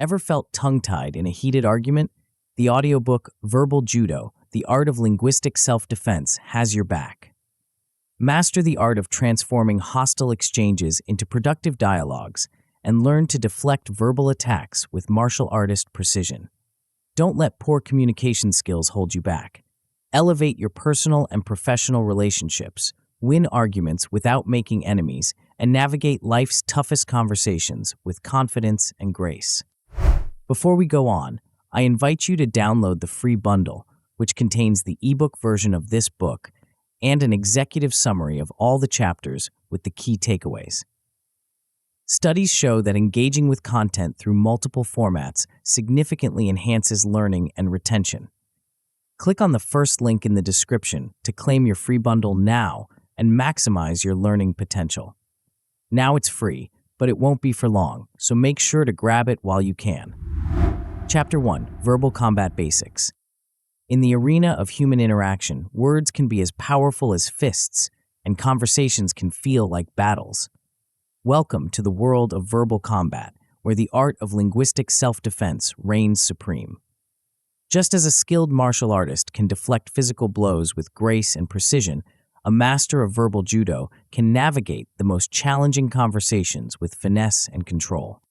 Ever felt tongue-tied in a heated argument? The audiobook Verbal Judo, The Art of Linguistic Self-Defense has your back. Master the art of transforming hostile exchanges into productive dialogues and learn to deflect verbal attacks with martial artist precision. Don't let poor communication skills hold you back. Elevate your personal and professional relationships, win arguments without making enemies, and navigate life's toughest conversations with confidence and grace. Before we go on, I invite you to download the free bundle, which contains the ebook version of this book and an executive summary of all the chapters with the key takeaways. Studies show that engaging with content through multiple formats significantly enhances learning and retention. Click on the first link in the description to claim your free bundle now and maximize your learning potential. Now it's free, but it won't be for long, so make sure to grab it while you can. Chapter 1: Verbal Combat Basics. In the arena of human interaction, words can be as powerful as fists, and conversations can feel like battles. Welcome to the world of verbal combat, where the art of linguistic self-defense reigns supreme. Just as a skilled martial artist can deflect physical blows with grace and precision, a master of verbal judo can navigate the most challenging conversations with finesse and control.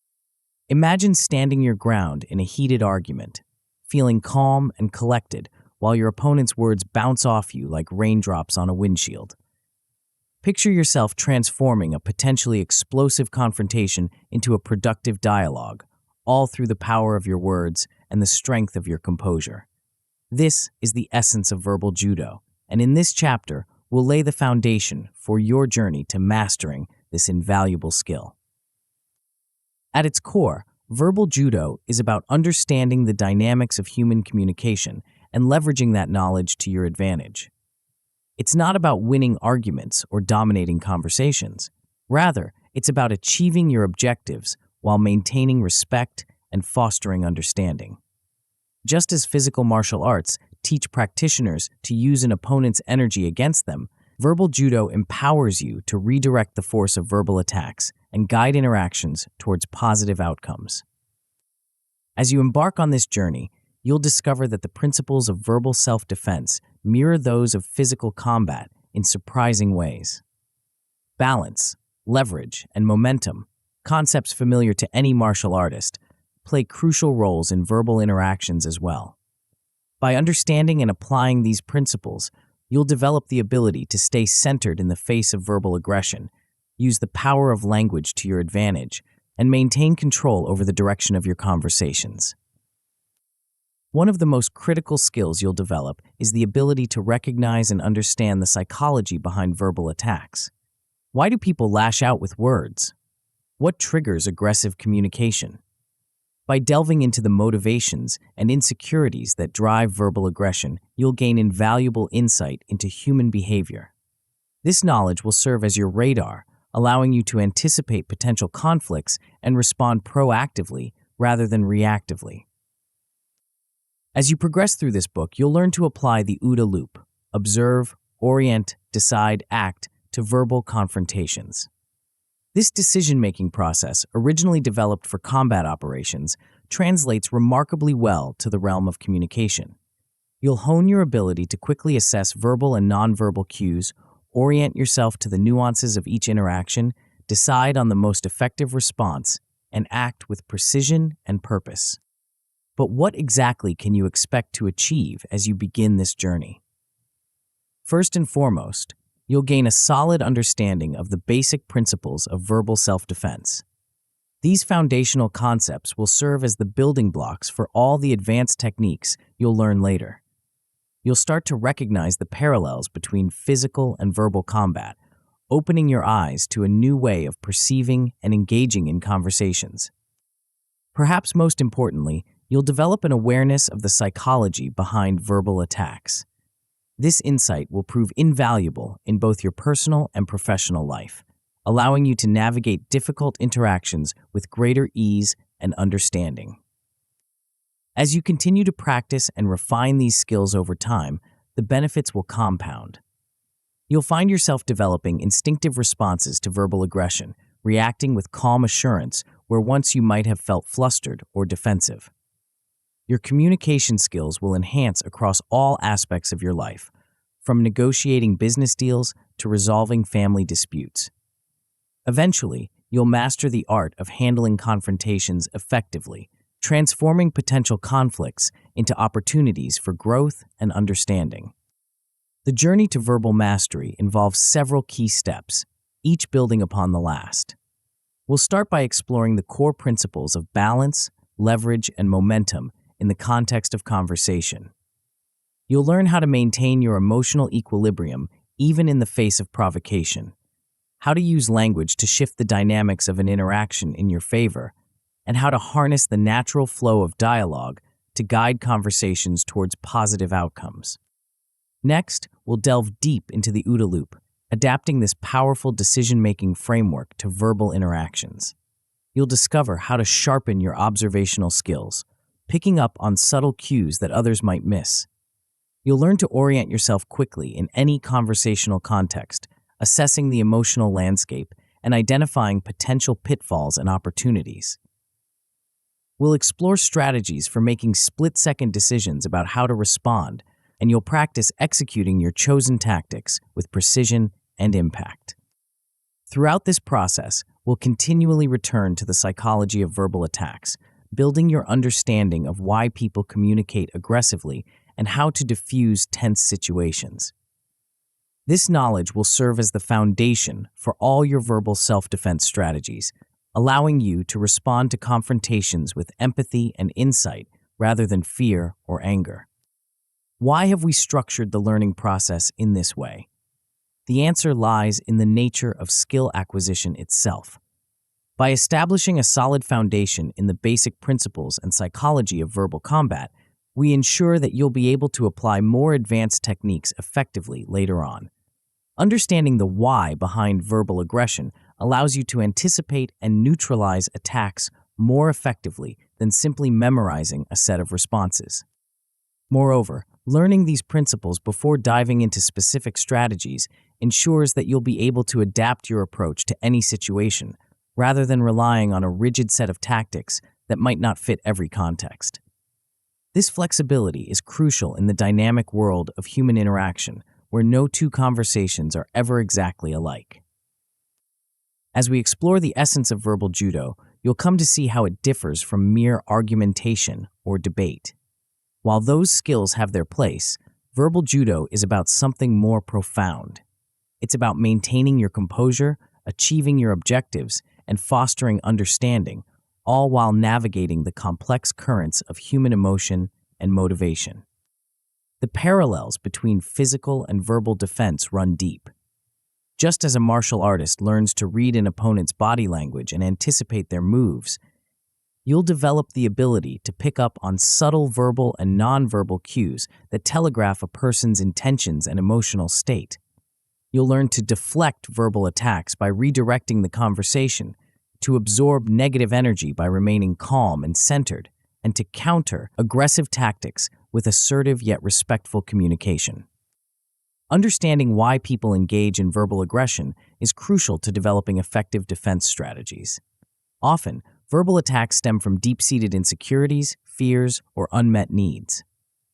Imagine standing your ground in a heated argument, feeling calm and collected while your opponent's words bounce off you like raindrops on a windshield. Picture yourself transforming a potentially explosive confrontation into a productive dialogue, all through the power of your words and the strength of your composure. This is the essence of verbal judo, and in this chapter, we'll lay the foundation for your journey to mastering this invaluable skill. At its core, verbal judo is about understanding the dynamics of human communication and leveraging that knowledge to your advantage. It's not about winning arguments or dominating conversations. Rather, it's about achieving your objectives while maintaining respect and fostering understanding. Just as physical martial arts teach practitioners to use an opponent's energy against them, verbal judo empowers you to redirect the force of verbal attacks and guide interactions towards positive outcomes. As you embark on this journey, you'll discover that the principles of verbal self-defense mirror those of physical combat in surprising ways. Balance, leverage, and momentum, concepts familiar to any martial artist, play crucial roles in verbal interactions as well. By understanding and applying these principles, you'll develop the ability to stay centered in the face of verbal aggression, use the power of language to your advantage, and maintain control over the direction of your conversations. One of the most critical skills you'll develop is the ability to recognize and understand the psychology behind verbal attacks. Why do people lash out with words? What triggers aggressive communication? By delving into the motivations and insecurities that drive verbal aggression, you'll gain invaluable insight into human behavior. This knowledge will serve as your radar, allowing you to anticipate potential conflicts and respond proactively rather than reactively. As you progress through this book, you'll learn to apply the OODA loop: observe, orient, decide, act to verbal confrontations. This decision-making process, originally developed for combat operations, translates remarkably well to the realm of communication. You'll hone your ability to quickly assess verbal and nonverbal cues, orient yourself to the nuances of each interaction, decide on the most effective response, and act with precision and purpose. But what exactly can you expect to achieve as you begin this journey? First and foremost, you'll gain a solid understanding of the basic principles of verbal self-defense. These foundational concepts will serve as the building blocks for all the advanced techniques you'll learn later. You'll start to recognize the parallels between physical and verbal combat, opening your eyes to a new way of perceiving and engaging in conversations. Perhaps most importantly, you'll develop an awareness of the psychology behind verbal attacks. This insight will prove invaluable in both your personal and professional life, allowing you to navigate difficult interactions with greater ease and understanding. As you continue to practice and refine these skills over time, the benefits will compound. You'll find yourself developing instinctive responses to verbal aggression, reacting with calm assurance where once you might have felt flustered or defensive. Your communication skills will enhance across all aspects of your life, from negotiating business deals to resolving family disputes. Eventually, you'll master the art of handling confrontations effectively, transforming potential conflicts into opportunities for growth and understanding. The journey to verbal mastery involves several key steps, each building upon the last. We'll start by exploring the core principles of balance, leverage, and momentum in the context of conversation. You'll learn how to maintain your emotional equilibrium even in the face of provocation, how to use language to shift the dynamics of an interaction in your favor, and how to harness the natural flow of dialogue to guide conversations towards positive outcomes. Next, we'll delve deep into the OODA loop, adapting this powerful decision-making framework to verbal interactions. You'll discover how to sharpen your observational skills, picking up on subtle cues that others might miss. You'll learn to orient yourself quickly in any conversational context, assessing the emotional landscape and identifying potential pitfalls and opportunities. We'll explore strategies for making split-second decisions about how to respond, and you'll practice executing your chosen tactics with precision and impact. Throughout this process, we'll continually return to the psychology of verbal attacks, building your understanding of why people communicate aggressively and how to diffuse tense situations. This knowledge will serve as the foundation for all your verbal self-defense strategies, allowing you to respond to confrontations with empathy and insight rather than fear or anger. Why have we structured the learning process in this way? The answer lies in the nature of skill acquisition itself. By establishing a solid foundation in the basic principles and psychology of verbal combat, we ensure that you'll be able to apply more advanced techniques effectively later on. Understanding the why behind verbal aggression allows you to anticipate and neutralize attacks more effectively than simply memorizing a set of responses. Moreover, learning these principles before diving into specific strategies ensures that you'll be able to adapt your approach to any situation, rather than relying on a rigid set of tactics that might not fit every context. This flexibility is crucial in the dynamic world of human interaction, where no two conversations are ever exactly alike. As we explore the essence of verbal judo, you'll come to see how it differs from mere argumentation or debate. While those skills have their place, verbal judo is about something more profound. It's about maintaining your composure, achieving your objectives, and fostering understanding, all while navigating the complex currents of human emotion and motivation. The parallels between physical and verbal defense run deep. Just as a martial artist learns to read an opponent's body language and anticipate their moves, you'll develop the ability to pick up on subtle verbal and nonverbal cues that telegraph a person's intentions and emotional state. You'll learn to deflect verbal attacks by redirecting the conversation, to absorb negative energy by remaining calm and centered, and to counter aggressive tactics with assertive yet respectful communication. Understanding why people engage in verbal aggression is crucial to developing effective defense strategies. Often, verbal attacks stem from deep-seated insecurities, fears, or unmet needs.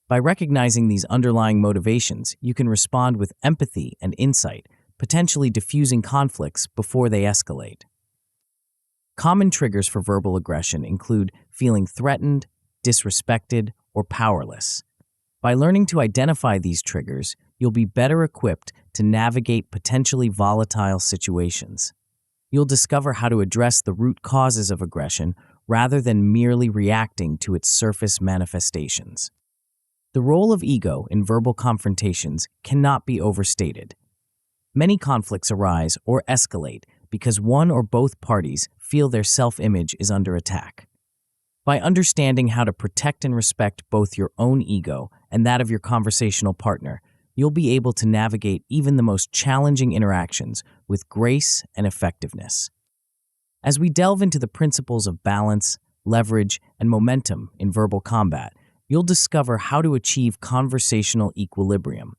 By recognizing these underlying motivations, you can respond with empathy and insight, potentially diffusing conflicts before they escalate. Common triggers for verbal aggression include feeling threatened, disrespected, or powerless. By learning to identify these triggers, you'll be better equipped to navigate potentially volatile situations. You'll discover how to address the root causes of aggression rather than merely reacting to its surface manifestations. The role of ego in verbal confrontations cannot be overstated. Many conflicts arise or escalate because one or both parties feel their self-image is under attack. By understanding how to protect and respect both your own ego and that of your conversational partner, you'll be able to navigate even the most challenging interactions with grace and effectiveness. As we delve into the principles of balance, leverage, and momentum in verbal combat, you'll discover how to achieve conversational equilibrium.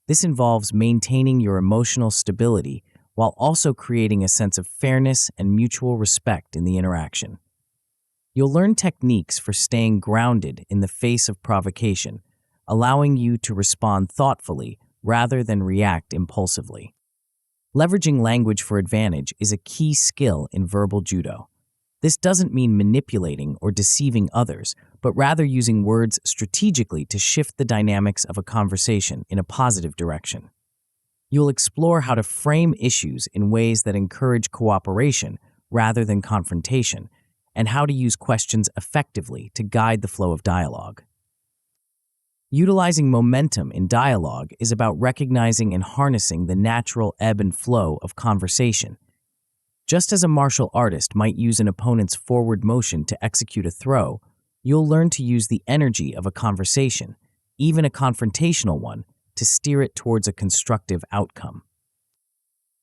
This involves maintaining your emotional stability while also creating a sense of fairness and mutual respect in the interaction. You'll learn techniques for staying grounded in the face of provocation, allowing you to respond thoughtfully rather than react impulsively. Leveraging language for advantage is a key skill in verbal judo. This doesn't mean manipulating or deceiving others, but rather using words strategically to shift the dynamics of a conversation in a positive direction. You'll explore how to frame issues in ways that encourage cooperation rather than confrontation, and how to use questions effectively to guide the flow of dialogue. Utilizing momentum in dialogue is about recognizing and harnessing the natural ebb and flow of conversation. Just as a martial artist might use an opponent's forward motion to execute a throw, you'll learn to use the energy of a conversation, even a confrontational one, to steer it towards a constructive outcome.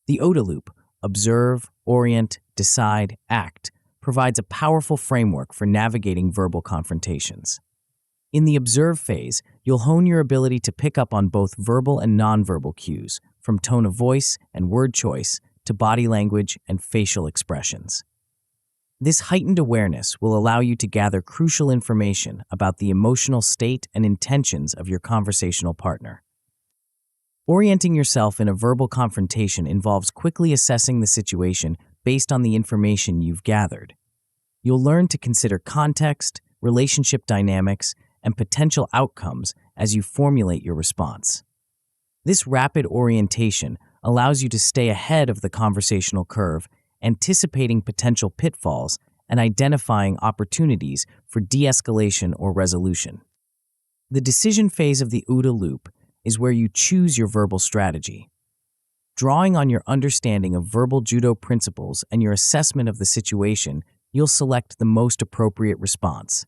The OUDA loop, observe, orient, decide, act, provides a powerful framework for navigating verbal confrontations. In the observe phase, you'll hone your ability to pick up on both verbal and nonverbal cues, from tone of voice and word choice to body language and facial expressions. This heightened awareness will allow you to gather crucial information about the emotional state and intentions of your conversational partner. Orienting yourself in a verbal confrontation involves quickly assessing the situation based on the information you've gathered. You'll learn to consider context, relationship dynamics, and potential outcomes as you formulate your response. This rapid orientation allows you to stay ahead of the conversational curve, anticipating potential pitfalls and identifying opportunities for de-escalation or resolution. The decision phase of the OUDA loop is where you choose your verbal strategy. Drawing on your understanding of verbal judo principles and your assessment of the situation, you'll select the most appropriate response.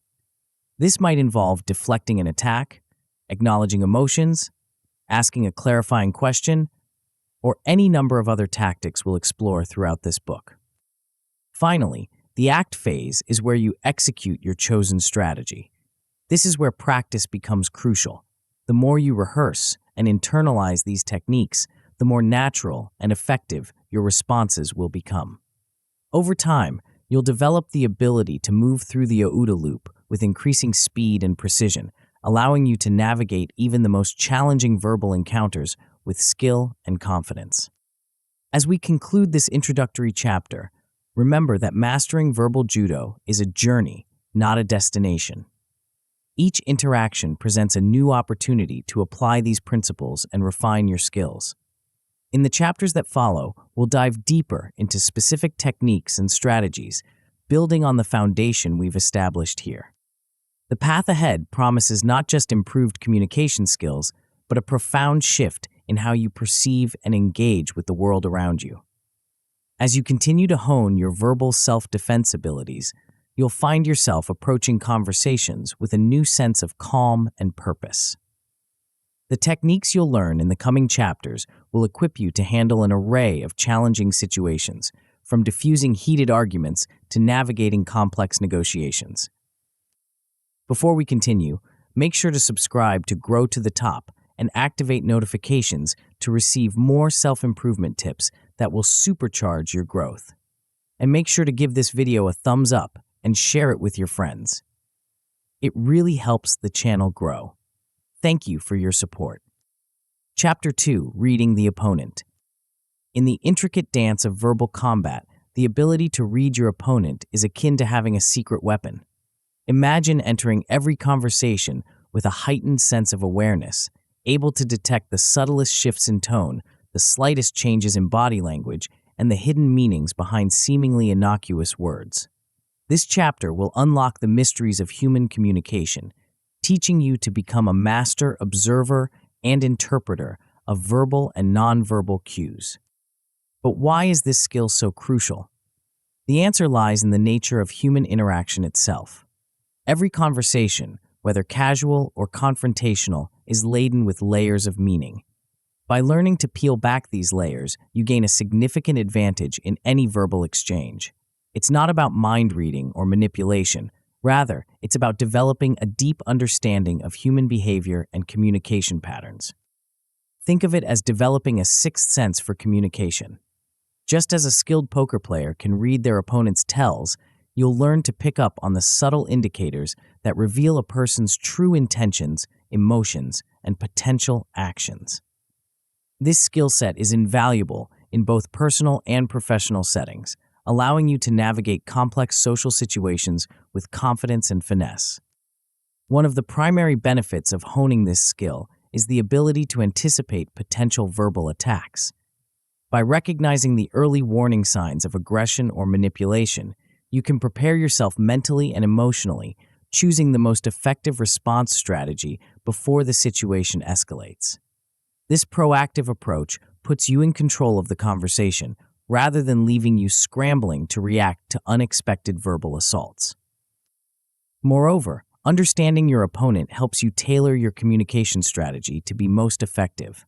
This might involve deflecting an attack, acknowledging emotions, asking a clarifying question, or any number of other tactics we'll explore throughout this book. Finally, the act phase is where you execute your chosen strategy. This is where practice becomes crucial. The more you rehearse and internalize these techniques, the more natural and effective your responses will become. Over time, you'll develop the ability to move through the OUDA loop with increasing speed and precision, allowing you to navigate even the most challenging verbal encounters with skill and confidence. As we conclude this introductory chapter, remember that mastering verbal judo is a journey, not a destination. Each interaction presents a new opportunity to apply these principles and refine your skills. In the chapters that follow, we'll dive deeper into specific techniques and strategies, building on the foundation we've established here. The path ahead promises not just improved communication skills, but a profound shift in how you perceive and engage with the world around you. As you continue to hone your verbal self-defense abilities, you'll find yourself approaching conversations with a new sense of calm and purpose. The techniques you'll learn in the coming chapters will equip you to handle an array of challenging situations, from diffusing heated arguments to navigating complex negotiations. Before we continue, make sure to subscribe to Grow to the Top and activate notifications to receive more self-improvement tips that will supercharge your growth. And make sure to give this video a thumbs up and share it with your friends. It really helps the channel grow. Thank you for your support. Chapter 2, Reading the Opponent. In the intricate dance of verbal combat, the ability to read your opponent is akin to having a secret weapon. Imagine entering every conversation with a heightened sense of awareness, able to detect the subtlest shifts in tone, the slightest changes in body language, and the hidden meanings behind seemingly innocuous words. This chapter will unlock the mysteries of human communication, teaching you to become a master observer and interpreter of verbal and nonverbal cues. But why is this skill so crucial? The answer lies in the nature of human interaction itself. Every conversation, whether casual or confrontational, is laden with layers of meaning. By learning to peel back these layers, you gain a significant advantage in any verbal exchange. It's not about mind reading or manipulation. Rather, it's about developing a deep understanding of human behavior and communication patterns. Think of it as developing a sixth sense for communication. Just as a skilled poker player can read their opponent's tells, you'll learn to pick up on the subtle indicators that reveal a person's true intentions, emotions, and potential actions. This skill set is invaluable in both personal and professional settings, allowing you to navigate complex social situations with confidence and finesse. One of the primary benefits of honing this skill is the ability to anticipate potential verbal attacks. By recognizing the early warning signs of aggression or manipulation, you can prepare yourself mentally and emotionally, choosing the most effective response strategy before the situation escalates. This proactive approach puts you in control of the conversation rather than leaving you scrambling to react to unexpected verbal assaults. Moreover, understanding your opponent helps you tailor your communication strategy to be most effective.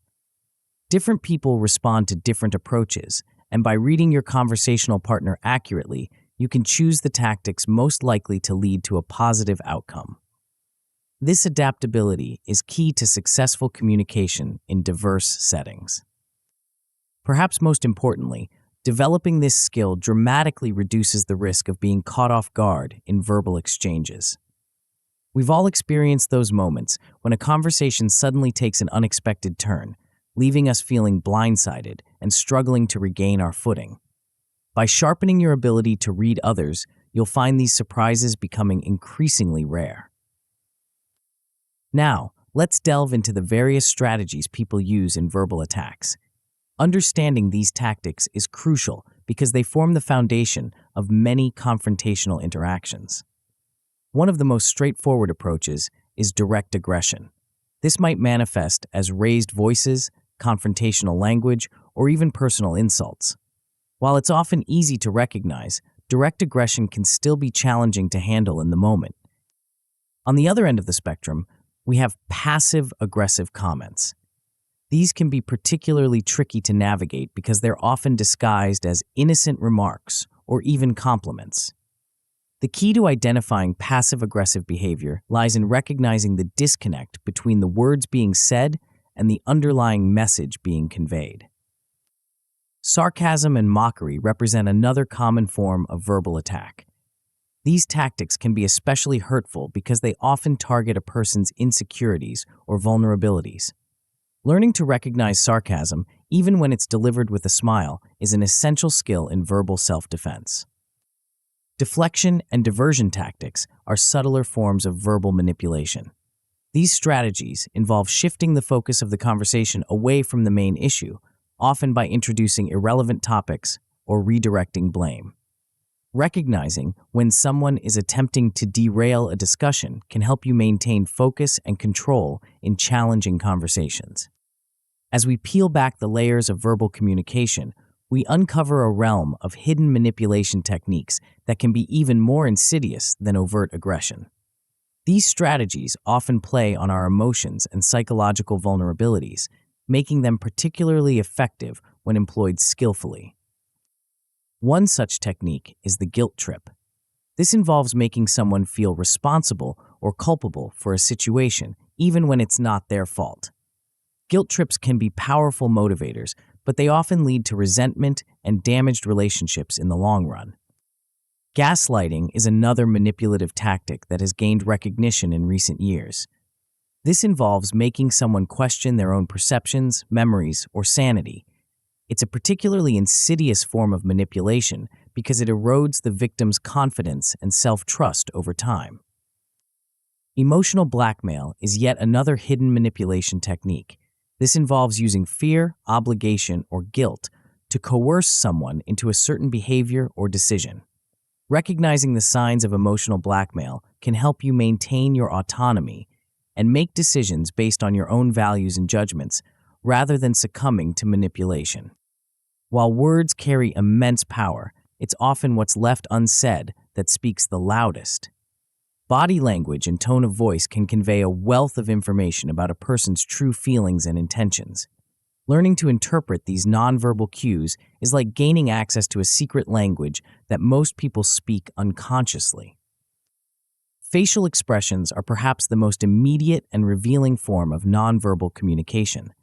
Different people respond to different approaches, and by reading your conversational partner accurately, you can choose the tactics most likely to lead to a positive outcome. This adaptability is key to successful communication in diverse settings. Perhaps most importantly, developing this skill dramatically reduces the risk of being caught off guard in verbal exchanges. We've all experienced those moments when a conversation suddenly takes an unexpected turn, leaving us feeling blindsided and struggling to regain our footing. By sharpening your ability to read others, you'll find these surprises becoming increasingly rare. Now, let's delve into the various strategies people use in verbal attacks. Understanding these tactics is crucial because they form the foundation of many confrontational interactions. One of the most straightforward approaches is direct aggression. This might manifest as raised voices, confrontational language, or even personal insults. While it's often easy to recognize, direct aggression can still be challenging to handle in the moment. On the other end of the spectrum, we have passive-aggressive comments. These can be particularly tricky to navigate because they're often disguised as innocent remarks or even compliments. The key to identifying passive-aggressive behavior lies in recognizing the disconnect between the words being said and the underlying message being conveyed. Sarcasm and mockery represent another common form of verbal attack. These tactics can be especially hurtful because they often target a person's insecurities or vulnerabilities. Learning to recognize sarcasm, even when it's delivered with a smile, is an essential skill in verbal self-defense. Deflection and diversion tactics are subtler forms of verbal manipulation. These strategies involve shifting the focus of the conversation away from the main issue, often by introducing irrelevant topics or redirecting blame. Recognizing when someone is attempting to derail a discussion can help you maintain focus and control in challenging conversations. As we peel back the layers of verbal communication, we uncover a realm of hidden manipulation techniques that can be even more insidious than overt aggression. These strategies often play on our emotions and psychological vulnerabilities, making them particularly effective when employed skillfully. One such technique is the guilt trip. This involves making someone feel responsible or culpable for a situation, even when it's not their fault. Guilt trips can be powerful motivators, but they often lead to resentment and damaged relationships in the long run. Gaslighting is another manipulative tactic that has gained recognition in recent years. This involves making someone question their own perceptions, memories, or sanity. It's a particularly insidious form of manipulation because it erodes the victim's confidence and self-trust over time. Emotional blackmail is yet another hidden manipulation technique. This involves using fear, obligation, or guilt to coerce someone into a certain behavior or decision. Recognizing the signs of emotional blackmail can help you maintain your autonomy and make decisions based on your own values and judgments rather than succumbing to manipulation. While words carry immense power, it's often what's left unsaid that speaks the loudest. Body language and tone of voice can convey a wealth of information about a person's true feelings and intentions. Learning to interpret these nonverbal cues is like gaining access to a secret language that most people speak unconsciously. Facial expressions are perhaps the most immediate and revealing form of nonverbal communication.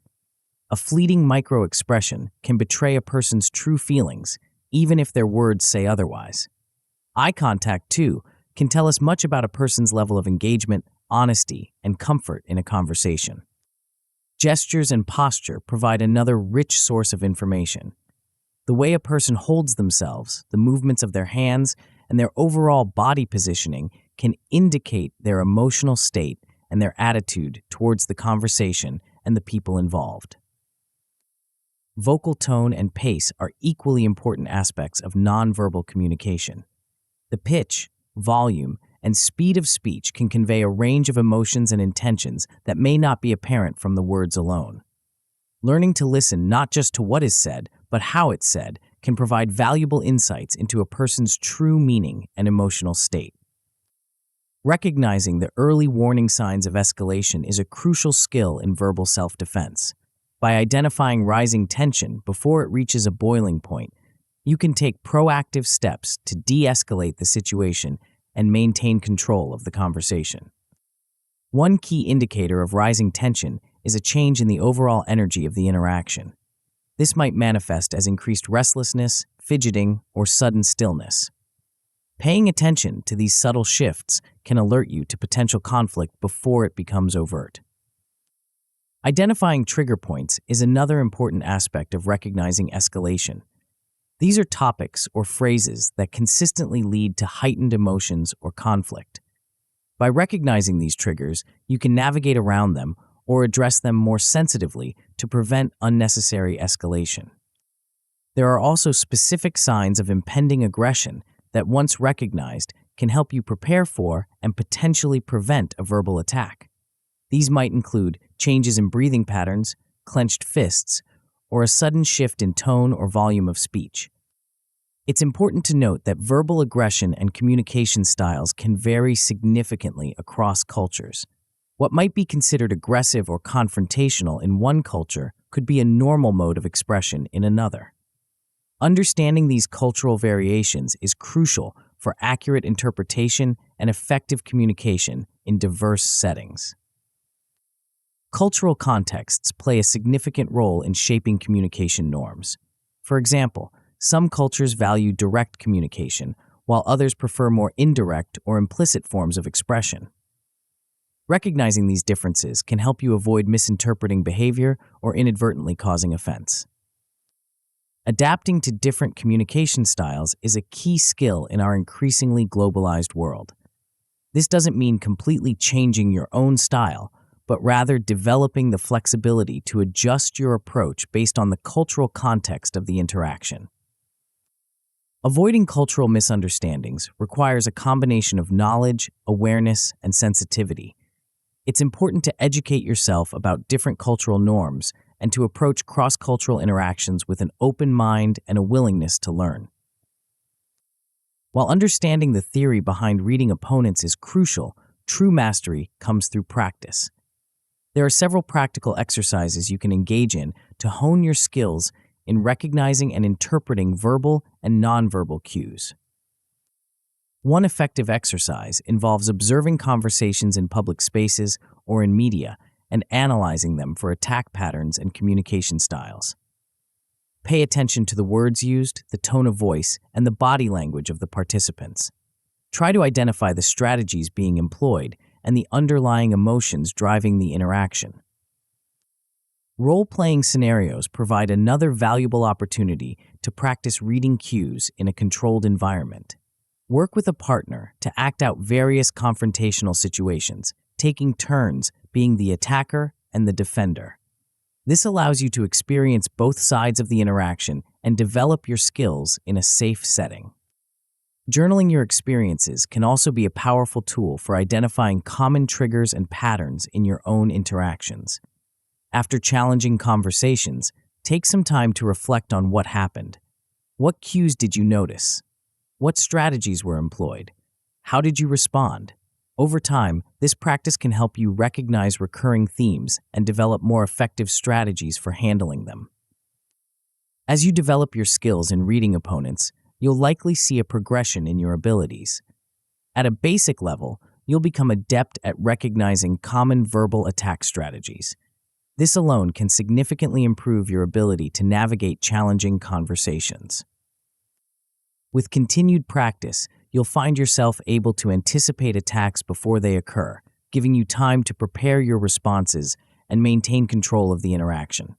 A fleeting micro-expression can betray a person's true feelings, even if their words say otherwise. Eye contact, too, can tell us much about a person's level of engagement, honesty, and comfort in a conversation. Gestures and posture provide another rich source of information. The way a person holds themselves, the movements of their hands, and their overall body positioning can indicate their emotional state and their attitude towards the conversation and the people involved. Vocal tone and pace are equally important aspects of nonverbal communication. The pitch, volume, and speed of speech can convey a range of emotions and intentions that may not be apparent from the words alone. Learning to listen not just to what is said, but how it's said, can provide valuable insights into a person's true meaning and emotional state. Recognizing the early warning signs of escalation is a crucial skill in verbal self-defense. By identifying rising tension before it reaches a boiling point, you can take proactive steps to de-escalate the situation and maintain control of the conversation. One key indicator of rising tension is a change in the overall energy of the interaction. This might manifest as increased restlessness, fidgeting, or sudden stillness. Paying attention to these subtle shifts can alert you to potential conflict before it becomes overt. Identifying trigger points is another important aspect of recognizing escalation. These are topics or phrases that consistently lead to heightened emotions or conflict. By recognizing these triggers, you can navigate around them or address them more sensitively to prevent unnecessary escalation. There are also specific signs of impending aggression that, once recognized, can help you prepare for and potentially prevent a verbal attack. These might include changes in breathing patterns, clenched fists, or a sudden shift in tone or volume of speech. It's important to note that verbal aggression and communication styles can vary significantly across cultures. What might be considered aggressive or confrontational in one culture could be a normal mode of expression in another. Understanding these cultural variations is crucial for accurate interpretation and effective communication in diverse settings. Cultural contexts play a significant role in shaping communication norms. For example, some cultures value direct communication, while others prefer more indirect or implicit forms of expression. Recognizing these differences can help you avoid misinterpreting behavior or inadvertently causing offense. Adapting to different communication styles is a key skill in our increasingly globalized world. This doesn't mean completely changing your own style, but rather developing the flexibility to adjust your approach based on the cultural context of the interaction. Avoiding cultural misunderstandings requires a combination of knowledge, awareness, and sensitivity. It's important to educate yourself about different cultural norms and to approach cross-cultural interactions with an open mind and a willingness to learn. While understanding the theory behind reading opponents is crucial, true mastery comes through practice. There are several practical exercises you can engage in to hone your skills in recognizing and interpreting verbal and nonverbal cues. One effective exercise involves observing conversations in public spaces or in media and analyzing them for attack patterns and communication styles. Pay attention to the words used, the tone of voice, and the body language of the participants. Try to identify the strategies being employed and the underlying emotions driving the interaction. Role-playing scenarios provide another valuable opportunity to practice reading cues in a controlled environment. Work with a partner to act out various confrontational situations, taking turns being the attacker and the defender. This allows you to experience both sides of the interaction and develop your skills in a safe setting. Journaling your experiences can also be a powerful tool for identifying common triggers and patterns in your own interactions. After challenging conversations, take some time to reflect on what happened. What cues did you notice? What strategies were employed? How did you respond? Over time, this practice can help you recognize recurring themes and develop more effective strategies for handling them. As you develop your skills in reading opponents, you'll likely see a progression in your abilities. At a basic level, you'll become adept at recognizing common verbal attack strategies. This alone can significantly improve your ability to navigate challenging conversations. With continued practice, you'll find yourself able to anticipate attacks before they occur, giving you time to prepare your responses and maintain control of the interaction.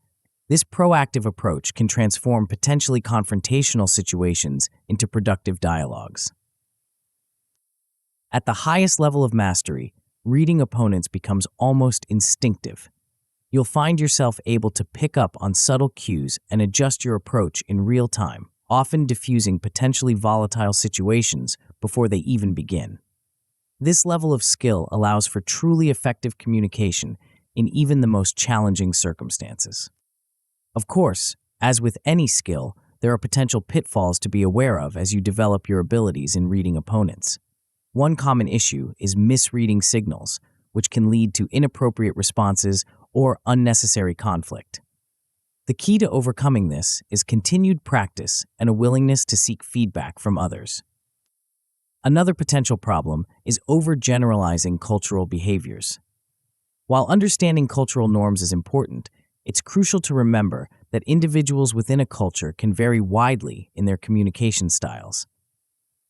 This proactive approach can transform potentially confrontational situations into productive dialogues. At the highest level of mastery, reading opponents becomes almost instinctive. You'll find yourself able to pick up on subtle cues and adjust your approach in real time, often diffusing potentially volatile situations before they even begin. This level of skill allows for truly effective communication in even the most challenging circumstances. Of course, as with any skill, there are potential pitfalls to be aware of as you develop your abilities in reading opponents. One common issue is misreading signals, which can lead to inappropriate responses or unnecessary conflict. The key to overcoming this is continued practice and a willingness to seek feedback from others. Another potential problem is overgeneralizing cultural behaviors. While understanding cultural norms is important, it's crucial to remember that individuals within a culture can vary widely in their communication styles.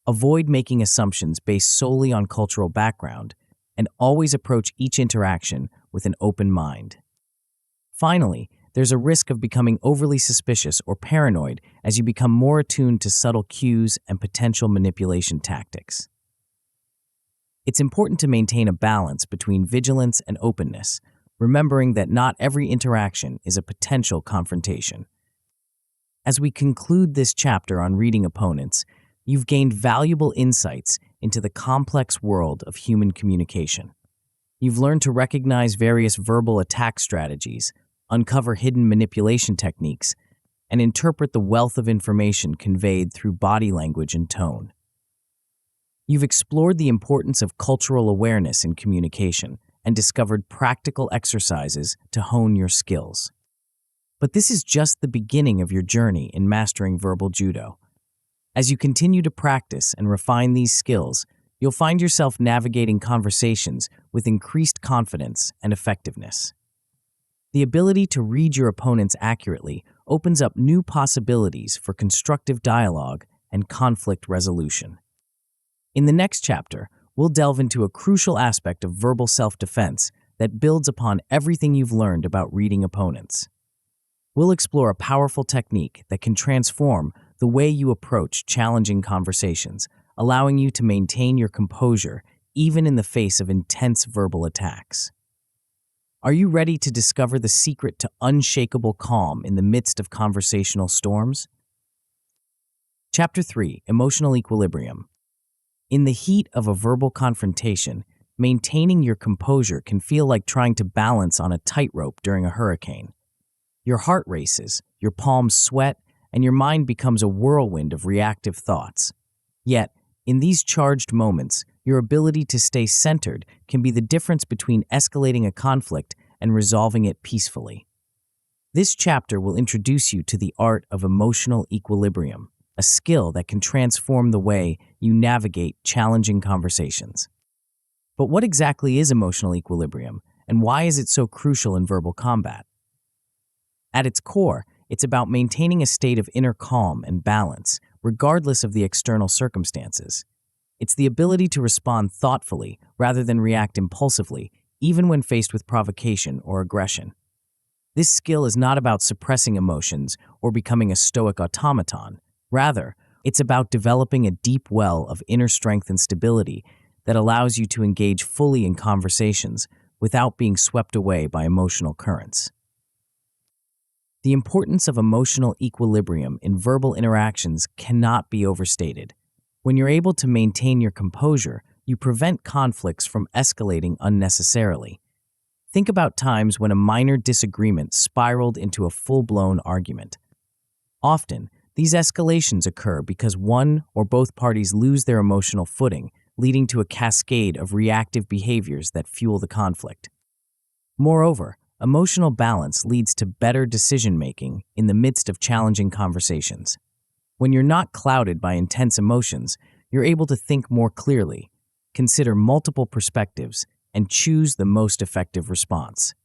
Avoid making assumptions based solely on cultural background, and always approach each interaction with an open mind. Finally, there's a risk of becoming overly suspicious or paranoid as you become more attuned to subtle cues and potential manipulation tactics. It's important to maintain a balance between vigilance and openness, remembering that not every interaction is a potential confrontation. As we conclude this chapter on reading opponents, you've gained valuable insights into the complex world of human communication. You've learned to recognize various verbal attack strategies, uncover hidden manipulation techniques, and interpret the wealth of information conveyed through body language and tone. You've explored the importance of cultural awareness in communication and discovered practical exercises to hone your skills. But this is just the beginning of your journey in mastering verbal judo. As you continue to practice and refine these skills, you'll find yourself navigating conversations with increased confidence and effectiveness. The ability to read your opponents accurately opens up new possibilities for constructive dialogue and conflict resolution. In the next chapter, we'll delve into a crucial aspect of verbal self-defense that builds upon everything you've learned about reading opponents. We'll explore a powerful technique that can transform the way you approach challenging conversations, allowing you to maintain your composure even in the face of intense verbal attacks. Are you ready to discover the secret to unshakable calm in the midst of conversational storms? Chapter 3: Emotional Equilibrium. In the heat of a verbal confrontation, maintaining your composure can feel like trying to balance on a tightrope during a hurricane. Your heart races, your palms sweat, and your mind becomes a whirlwind of reactive thoughts. Yet, in these charged moments, your ability to stay centered can be the difference between escalating a conflict and resolving it peacefully. This chapter will introduce you to the art of emotional equilibrium, a skill that can transform the way you navigate challenging conversations. But what exactly is emotional equilibrium, and why is it so crucial in verbal combat? At its core, it's about maintaining a state of inner calm and balance, regardless of the external circumstances. It's the ability to respond thoughtfully rather than react impulsively, even when faced with provocation or aggression. This skill is not about suppressing emotions or becoming a stoic automaton. Rather, it's about developing a deep well of inner strength and stability that allows you to engage fully in conversations without being swept away by emotional currents. The importance of emotional equilibrium in verbal interactions cannot be overstated. When you're able to maintain your composure, you prevent conflicts from escalating unnecessarily. Think about times when a minor disagreement spiraled into a full-blown argument. Often, these escalations occur because one or both parties lose their emotional footing, leading to a cascade of reactive behaviors that fuel the conflict. Moreover, emotional balance leads to better decision-making in the midst of challenging conversations. When you're not clouded by intense emotions, you're able to think more clearly, consider multiple perspectives, and choose the most effective response.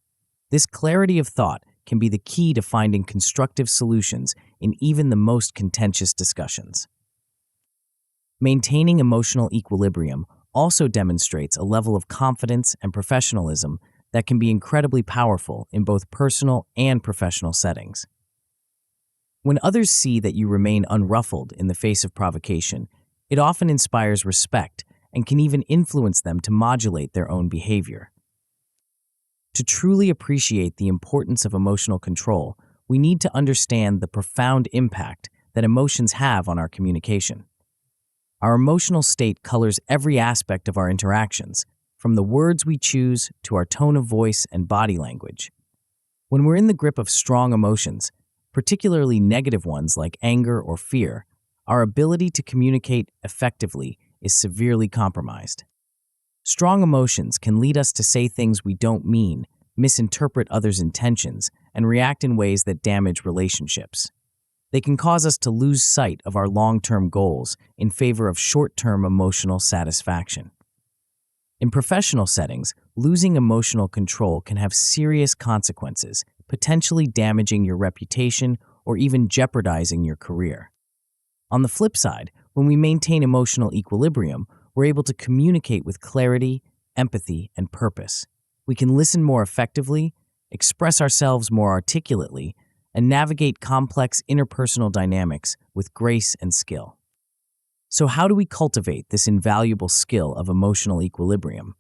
This clarity of thought can be the key to finding constructive solutions in even the most contentious discussions. Maintaining emotional equilibrium also demonstrates a level of confidence and professionalism that can be incredibly powerful in both personal and professional settings. When others see that you remain unruffled in the face of provocation, it often inspires respect and can even influence them to modulate their own behavior. To truly appreciate the importance of emotional control, we need to understand the profound impact that emotions have on our communication. Our emotional state colors every aspect of our interactions, from the words we choose to our tone of voice and body language. When we're in the grip of strong emotions, particularly negative ones like anger or fear, our ability to communicate effectively is severely compromised. Strong emotions can lead us to say things we don't mean, misinterpret others' intentions, and react in ways that damage relationships. They can cause us to lose sight of our long-term goals in favor of short-term emotional satisfaction. In professional settings, losing emotional control can have serious consequences, potentially damaging your reputation or even jeopardizing your career. On the flip side, when we maintain emotional equilibrium, we're able to communicate with clarity, empathy, and purpose. We can listen more effectively, express ourselves more articulately, and navigate complex interpersonal dynamics with grace and skill. So how do we cultivate this invaluable skill of emotional equilibrium?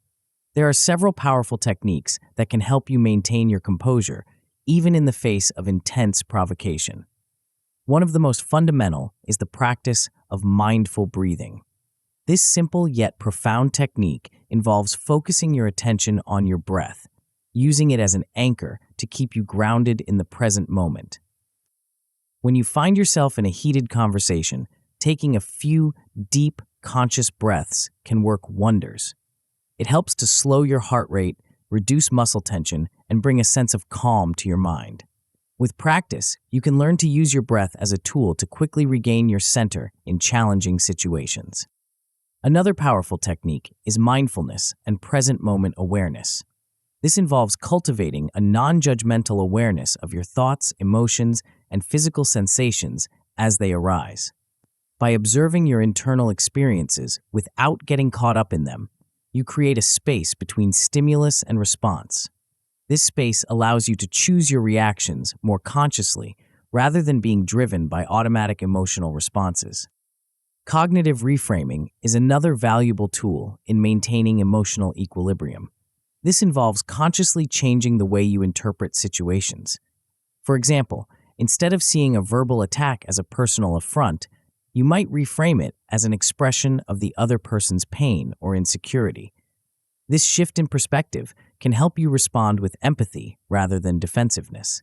There are several powerful techniques that can help you maintain your composure, even in the face of intense provocation. One of the most fundamental is the practice of mindful breathing. This simple yet profound technique involves focusing your attention on your breath, using it as an anchor to keep you grounded in the present moment. When you find yourself in a heated conversation, taking a few deep, conscious breaths can work wonders. It helps to slow your heart rate, reduce muscle tension, and bring a sense of calm to your mind. With practice, you can learn to use your breath as a tool to quickly regain your center in challenging situations. Another powerful technique is mindfulness and present moment awareness. This involves cultivating a non-judgmental awareness of your thoughts, emotions, and physical sensations as they arise. By observing your internal experiences without getting caught up in them, you create a space between stimulus and response. This space allows you to choose your reactions more consciously rather than being driven by automatic emotional responses. Cognitive reframing is another valuable tool in maintaining emotional equilibrium. This involves consciously changing the way you interpret situations. For example, instead of seeing a verbal attack as a personal affront, you might reframe it as an expression of the other person's pain or insecurity. This shift in perspective can help you respond with empathy rather than defensiveness.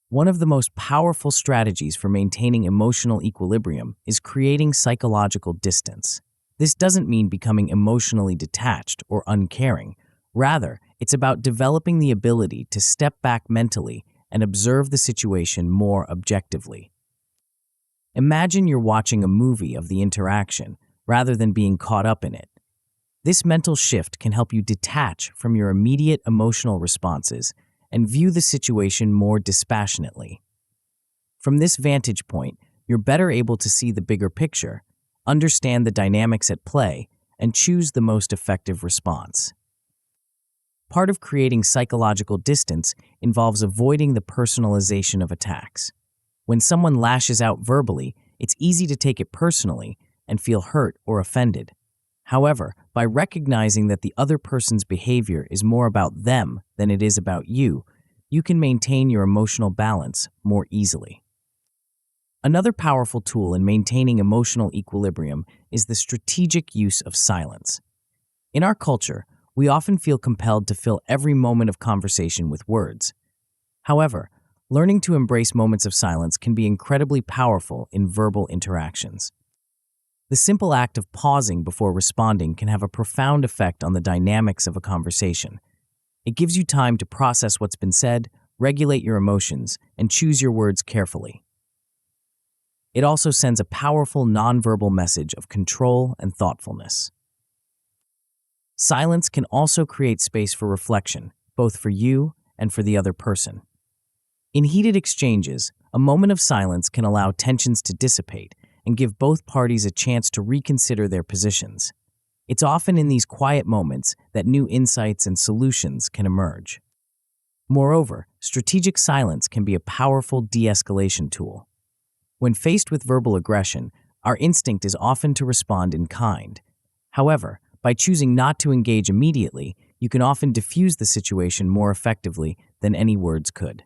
One of the most powerful strategies for maintaining emotional equilibrium is creating psychological distance. This doesn't mean becoming emotionally detached or uncaring. Rather, it's about developing the ability to step back mentally and observe the situation more objectively. Imagine you're watching a movie of the interaction rather than being caught up in it. This mental shift can help you detach from your immediate emotional responses and view the situation more dispassionately. From this vantage point, you're better able to see the bigger picture, understand the dynamics at play, and choose the most effective response. Part of creating psychological distance involves avoiding the personalization of attacks. When someone lashes out verbally, it's easy to take it personally and feel hurt or offended. However, by recognizing that the other person's behavior is more about them than it is about you, you can maintain your emotional balance more easily. Another powerful tool in maintaining emotional equilibrium is the strategic use of silence. In our culture, we often feel compelled to fill every moment of conversation with words. However, learning to embrace moments of silence can be incredibly powerful in verbal interactions. The simple act of pausing before responding can have a profound effect on the dynamics of a conversation. It gives you time to process what's been said, regulate your emotions, and choose your words carefully. It also sends a powerful nonverbal message of control and thoughtfulness. Silence can also create space for reflection, both for you and for the other person. In heated exchanges, a moment of silence can allow tensions to dissipate and give both parties a chance to reconsider their positions. It's often in these quiet moments that new insights and solutions can emerge. Moreover, strategic silence can be a powerful de-escalation tool. When faced with verbal aggression, our instinct is often to respond in kind. However, by choosing not to engage immediately, you can often diffuse the situation more effectively than any words could.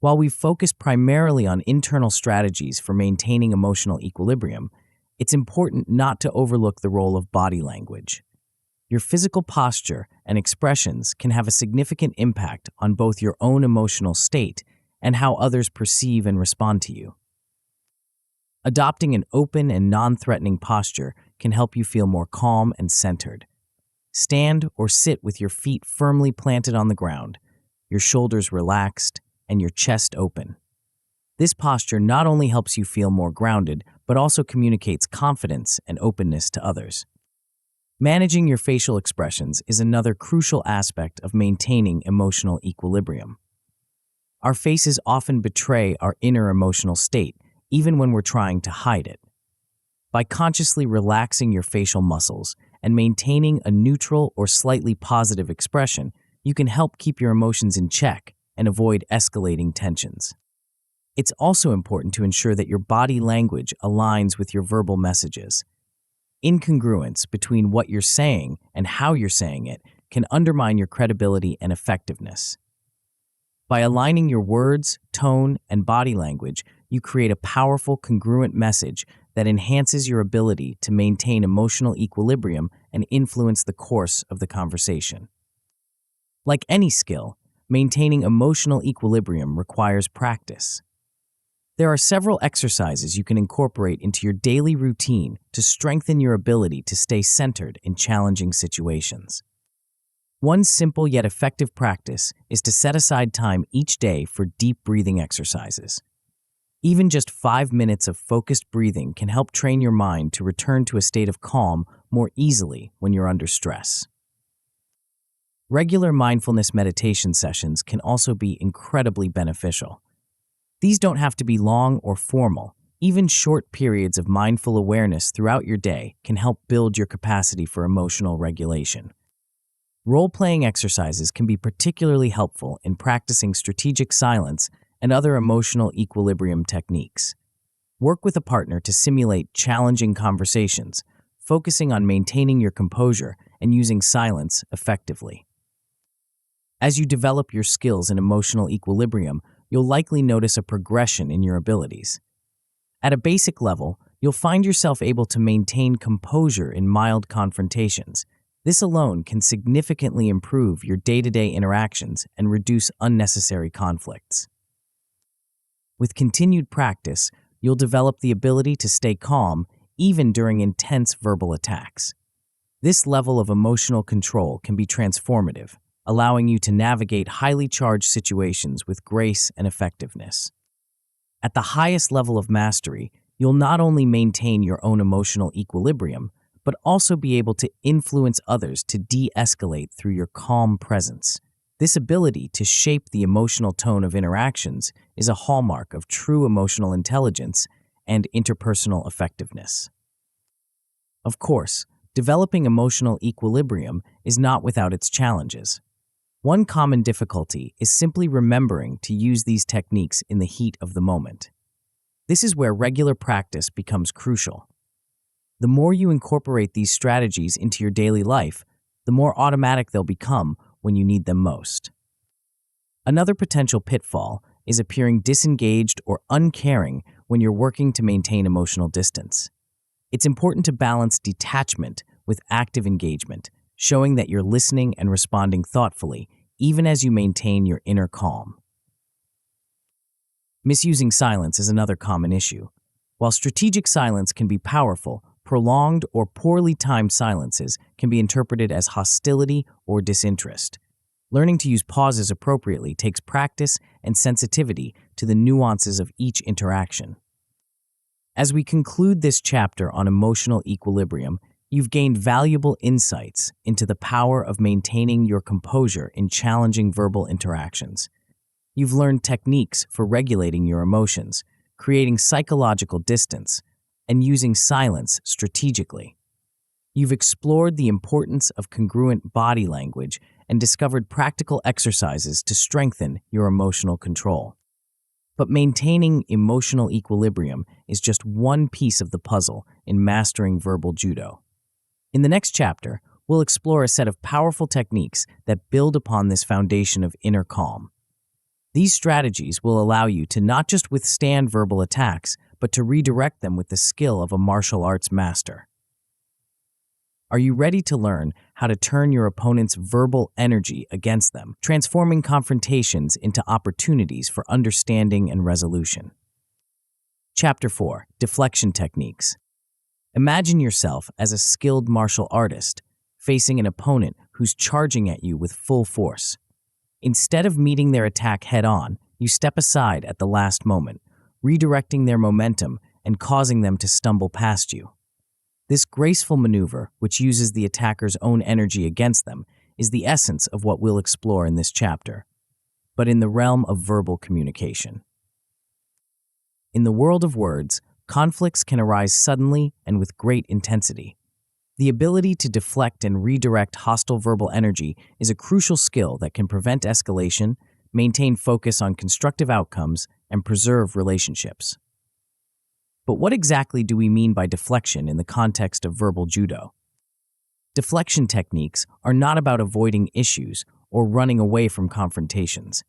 While we've focused primarily on internal strategies for maintaining emotional equilibrium, it's important not to overlook the role of body language. Your physical posture and expressions can have a significant impact on both your own emotional state and how others perceive and respond to you. Adopting an open and non-threatening posture can help you feel more calm and centered. Stand or sit with your feet firmly planted on the ground, your shoulders relaxed, and your chest open. This posture not only helps you feel more grounded, but also communicates confidence and openness to others. Managing your facial expressions is another crucial aspect of maintaining emotional equilibrium. Our faces often betray our inner emotional state, even when we're trying to hide it. By consciously relaxing your facial muscles and maintaining a neutral or slightly positive expression, you can help keep your emotions in check and avoid escalating tensions. It's also important to ensure that your body language aligns with your verbal messages. Incongruence between what you're saying and how you're saying it can undermine your credibility and effectiveness. By aligning your words, tone, and body language, you create a powerful, congruent message that enhances your ability to maintain emotional equilibrium and influence the course of the conversation. Like any skill, maintaining emotional equilibrium requires practice. There are several exercises you can incorporate into your daily routine to strengthen your ability to stay centered in challenging situations. One simple yet effective practice is to set aside time each day for deep breathing exercises. Even just 5 minutes of focused breathing can help train your mind to return to a state of calm more easily when you're under stress. Regular mindfulness meditation sessions can also be incredibly beneficial. These don't have to be long or formal. Even short periods of mindful awareness throughout your day can help build your capacity for emotional regulation. Role-playing exercises can be particularly helpful in practicing strategic silence and other emotional equilibrium techniques. Work with a partner to simulate challenging conversations, focusing on maintaining your composure and using silence effectively. As you develop your skills in emotional equilibrium, you'll likely notice a progression in your abilities. At a basic level, you'll find yourself able to maintain composure in mild confrontations. This alone can significantly improve your day-to-day interactions and reduce unnecessary conflicts. With continued practice, you'll develop the ability to stay calm even during intense verbal attacks. This level of emotional control can be transformative, allowing you to navigate highly charged situations with grace and effectiveness. At the highest level of mastery, you'll not only maintain your own emotional equilibrium, but also be able to influence others to de-escalate through your calm presence. This ability to shape the emotional tone of interactions is a hallmark of true emotional intelligence and interpersonal effectiveness. Of course, developing emotional equilibrium is not without its challenges. One common difficulty is simply remembering to use these techniques in the heat of the moment. This is where regular practice becomes crucial. The more you incorporate these strategies into your daily life, the more automatic they'll become when you need them most. Another potential pitfall is appearing disengaged or uncaring when you're working to maintain emotional distance. It's important to balance detachment with active engagement, showing that you're listening and responding thoughtfully, even as you maintain your inner calm. Misusing silence is another common issue. While strategic silence can be powerful, prolonged or poorly timed silences can be interpreted as hostility or disinterest. Learning to use pauses appropriately takes practice and sensitivity to the nuances of each interaction. As we conclude this chapter on emotional equilibrium, you've gained valuable insights into the power of maintaining your composure in challenging verbal interactions. You've learned techniques for regulating your emotions, creating psychological distance, and using silence strategically. You've explored the importance of congruent body language and discovered practical exercises to strengthen your emotional control. But maintaining emotional equilibrium is just one piece of the puzzle in mastering verbal judo. In the next chapter, we'll explore a set of powerful techniques that build upon this foundation of inner calm. These strategies will allow you to not just withstand verbal attacks, but to redirect them with the skill of a martial arts master. Are you ready to learn how to turn your opponent's verbal energy against them, transforming confrontations into opportunities for understanding and resolution? Chapter 4. Deflection Techniques. Imagine yourself as a skilled martial artist, facing an opponent who's charging at you with full force. Instead of meeting their attack head-on, you step aside at the last moment, redirecting their momentum and causing them to stumble past you. This graceful maneuver, which uses the attacker's own energy against them, is the essence of what we'll explore in this chapter, but in the realm of verbal communication. In the world of words, conflicts can arise suddenly and with great intensity. The ability to deflect and redirect hostile verbal energy is a crucial skill that can prevent escalation, maintain focus on constructive outcomes, and preserve relationships. But what exactly do we mean by deflection in the context of verbal judo? Deflection techniques are not about avoiding issues or running away from confrontations.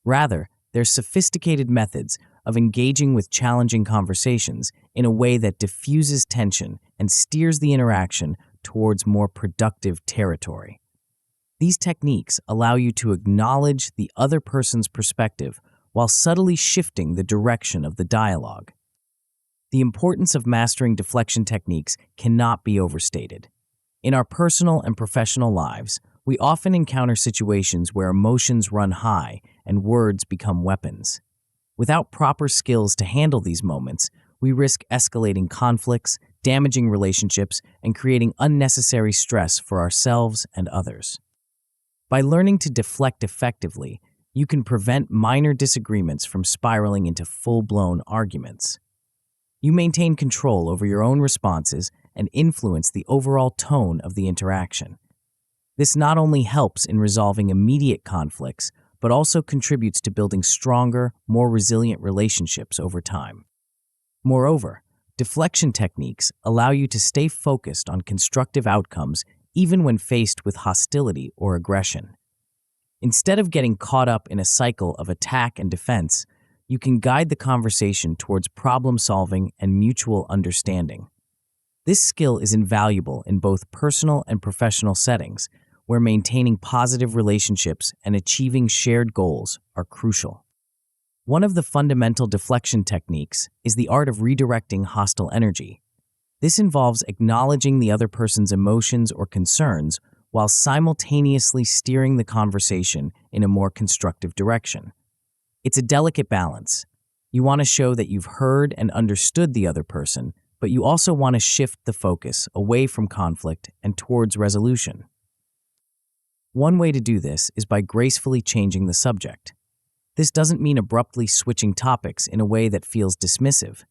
Rather, they're sophisticated methods of engaging with challenging conversations in a way that diffuses tension and steers the interaction towards more productive territory. These techniques allow you to acknowledge the other person's perspective while subtly shifting the direction of the dialogue. The importance of mastering deflection techniques cannot be overstated. In our personal and professional lives, we often encounter situations where emotions run high and words become weapons. Without proper skills to handle these moments, we risk escalating conflicts, damaging relationships, and creating unnecessary stress for ourselves and others. By learning to deflect effectively, you can prevent minor disagreements from spiraling into full-blown arguments. You maintain control over your own responses and influence the overall tone of the interaction. This not only helps in resolving immediate conflicts, but also contributes to building stronger, more resilient relationships over time. Moreover, deflection techniques allow you to stay focused on constructive outcomes even when faced with hostility or aggression. Instead of getting caught up in a cycle of attack and defense, you can guide the conversation towards problem-solving and mutual understanding. This skill is invaluable in both personal and professional settings, where maintaining positive relationships and achieving shared goals are crucial. One of the fundamental deflection techniques is the art of redirecting hostile energy. This involves acknowledging the other person's emotions or concerns while simultaneously steering the conversation in a more constructive direction. It's a delicate balance. You want to show that you've heard and understood the other person, but you also want to shift the focus away from conflict and towards resolution. One way to do this is by gracefully changing the subject. This doesn't mean abruptly switching topics in a way that feels dismissive.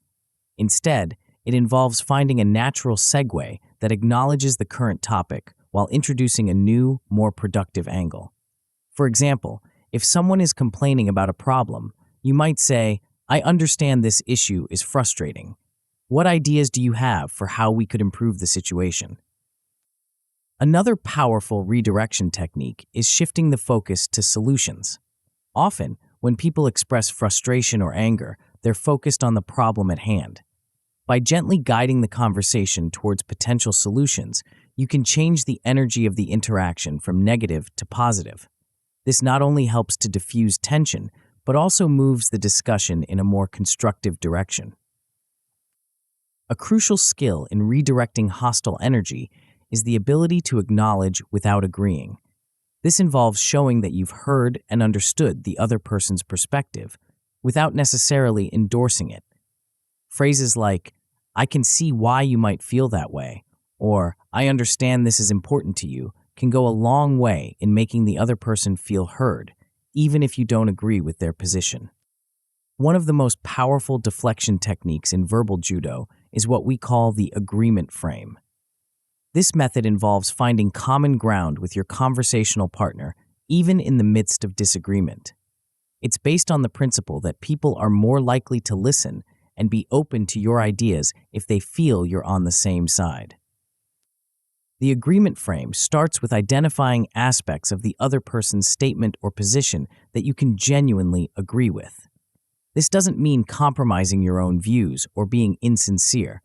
Instead, it involves finding a natural segue that acknowledges the current topic while introducing a new, more productive angle. For example, if someone is complaining about a problem, you might say, "I understand this issue is frustrating. What ideas do you have for how we could improve the situation?" Another powerful redirection technique is shifting the focus to solutions. Often, when people express frustration or anger, they're focused on the problem at hand. By gently guiding the conversation towards potential solutions, you can change the energy of the interaction from negative to positive. This not only helps to diffuse tension, but also moves the discussion in a more constructive direction. A crucial skill in redirecting hostile energy is the ability to acknowledge without agreeing. This involves showing that you've heard and understood the other person's perspective without necessarily endorsing it. Phrases like, "I can see why you might feel that way," or "I understand this is important to you," can go a long way in making the other person feel heard, even if you don't agree with their position. One of the most powerful deflection techniques in verbal judo is what we call the agreement frame. This method involves finding common ground with your conversational partner, even in the midst of disagreement. It's based on the principle that people are more likely to listen and be open to your ideas if they feel you're on the same side. The agreement frame starts with identifying aspects of the other person's statement or position that you can genuinely agree with. This doesn't mean compromising your own views or being insincere.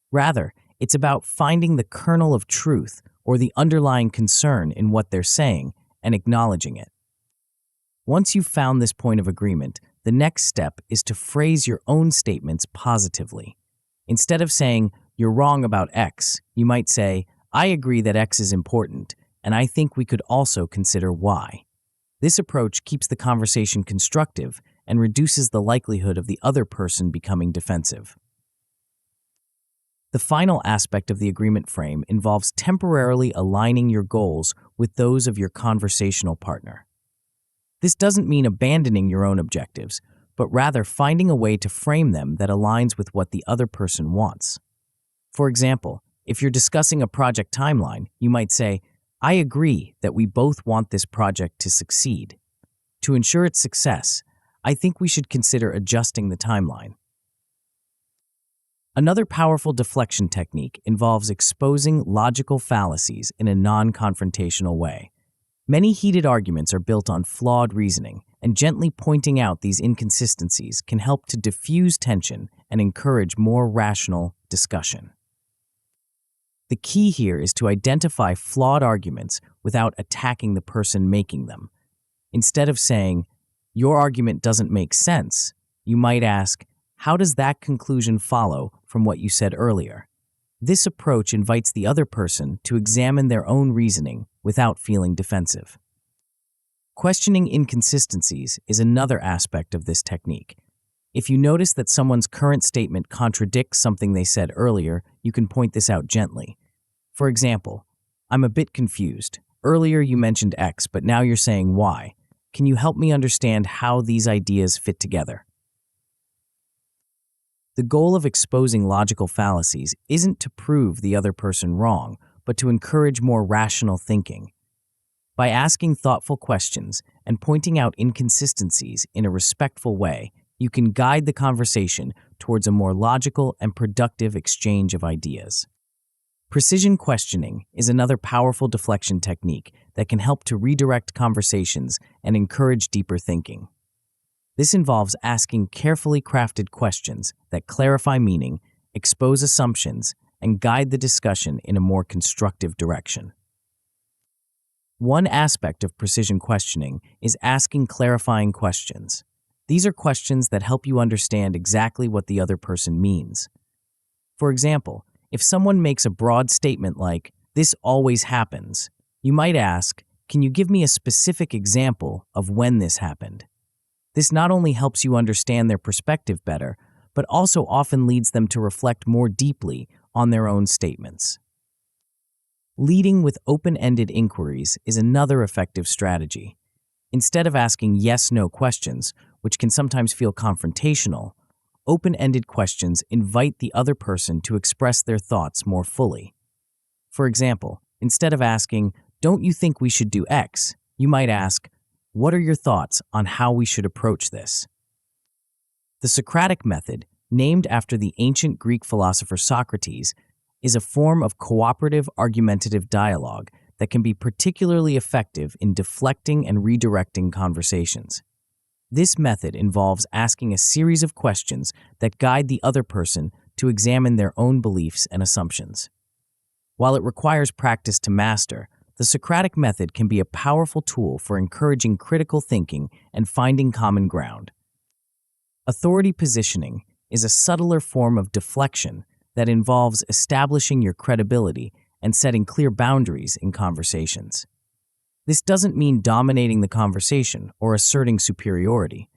Rather, it's about finding the kernel of truth or the underlying concern in what they're saying and acknowledging it. Once you've found this point of agreement, the next step is to phrase your own statements positively. Instead of saying, "You're wrong about X," you might say, "I agree that X is important, and I think we could also consider Y." This approach keeps the conversation constructive and reduces the likelihood of the other person becoming defensive. The final aspect of the agreement frame involves temporarily aligning your goals with those of your conversational partner. This doesn't mean abandoning your own objectives, but rather finding a way to frame them that aligns with what the other person wants. For example, if you're discussing a project timeline, you might say, "I agree that we both want this project to succeed. To ensure its success, I think we should consider adjusting the timeline." Another powerful deflection technique involves exposing logical fallacies in a non-confrontational way. Many heated arguments are built on flawed reasoning, and gently pointing out these inconsistencies can help to diffuse tension and encourage more rational discussion. The key here is to identify flawed arguments without attacking the person making them. Instead of saying, "Your argument doesn't make sense," you might ask, "How does that conclusion follow from what you said earlier?" This approach invites the other person to examine their own reasoning without feeling defensive. Questioning inconsistencies is another aspect of this technique. If you notice that someone's current statement contradicts something they said earlier, you can point this out gently. For example, "I'm a bit confused. Earlier you mentioned X, but now you're saying Y. Can you help me understand how these ideas fit together?" The goal of exposing logical fallacies isn't to prove the other person wrong, but to encourage more rational thinking. By asking thoughtful questions and pointing out inconsistencies in a respectful way, you can guide the conversation towards a more logical and productive exchange of ideas. Precision questioning is another powerful deflection technique that can help to redirect conversations and encourage deeper thinking. This involves asking carefully crafted questions that clarify meaning, expose assumptions, and guide the discussion in a more constructive direction. One aspect of precision questioning is asking clarifying questions. These are questions that help you understand exactly what the other person means. For example, if someone makes a broad statement like, "This always happens," you might ask, "Can you give me a specific example of when this happened?" This not only helps you understand their perspective better, but also often leads them to reflect more deeply on their own statements. Leading with open-ended inquiries is another effective strategy. Instead of asking yes-no questions, which can sometimes feel confrontational, open-ended questions invite the other person to express their thoughts more fully. For example, instead of asking, "Don't you think we should do X?" you might ask, "What are your thoughts on how we should approach this?" The Socratic method, named after the ancient Greek philosopher Socrates, is a form of cooperative argumentative dialogue that can be particularly effective in deflecting and redirecting conversations. This method involves asking a series of questions that guide the other person to examine their own beliefs and assumptions. While it requires practice to master, the Socratic method can be a powerful tool for encouraging critical thinking and finding common ground. Authority positioning is a subtler form of deflection that involves establishing your credibility and setting clear boundaries in conversations. This doesn't mean dominating the conversation or asserting superiority.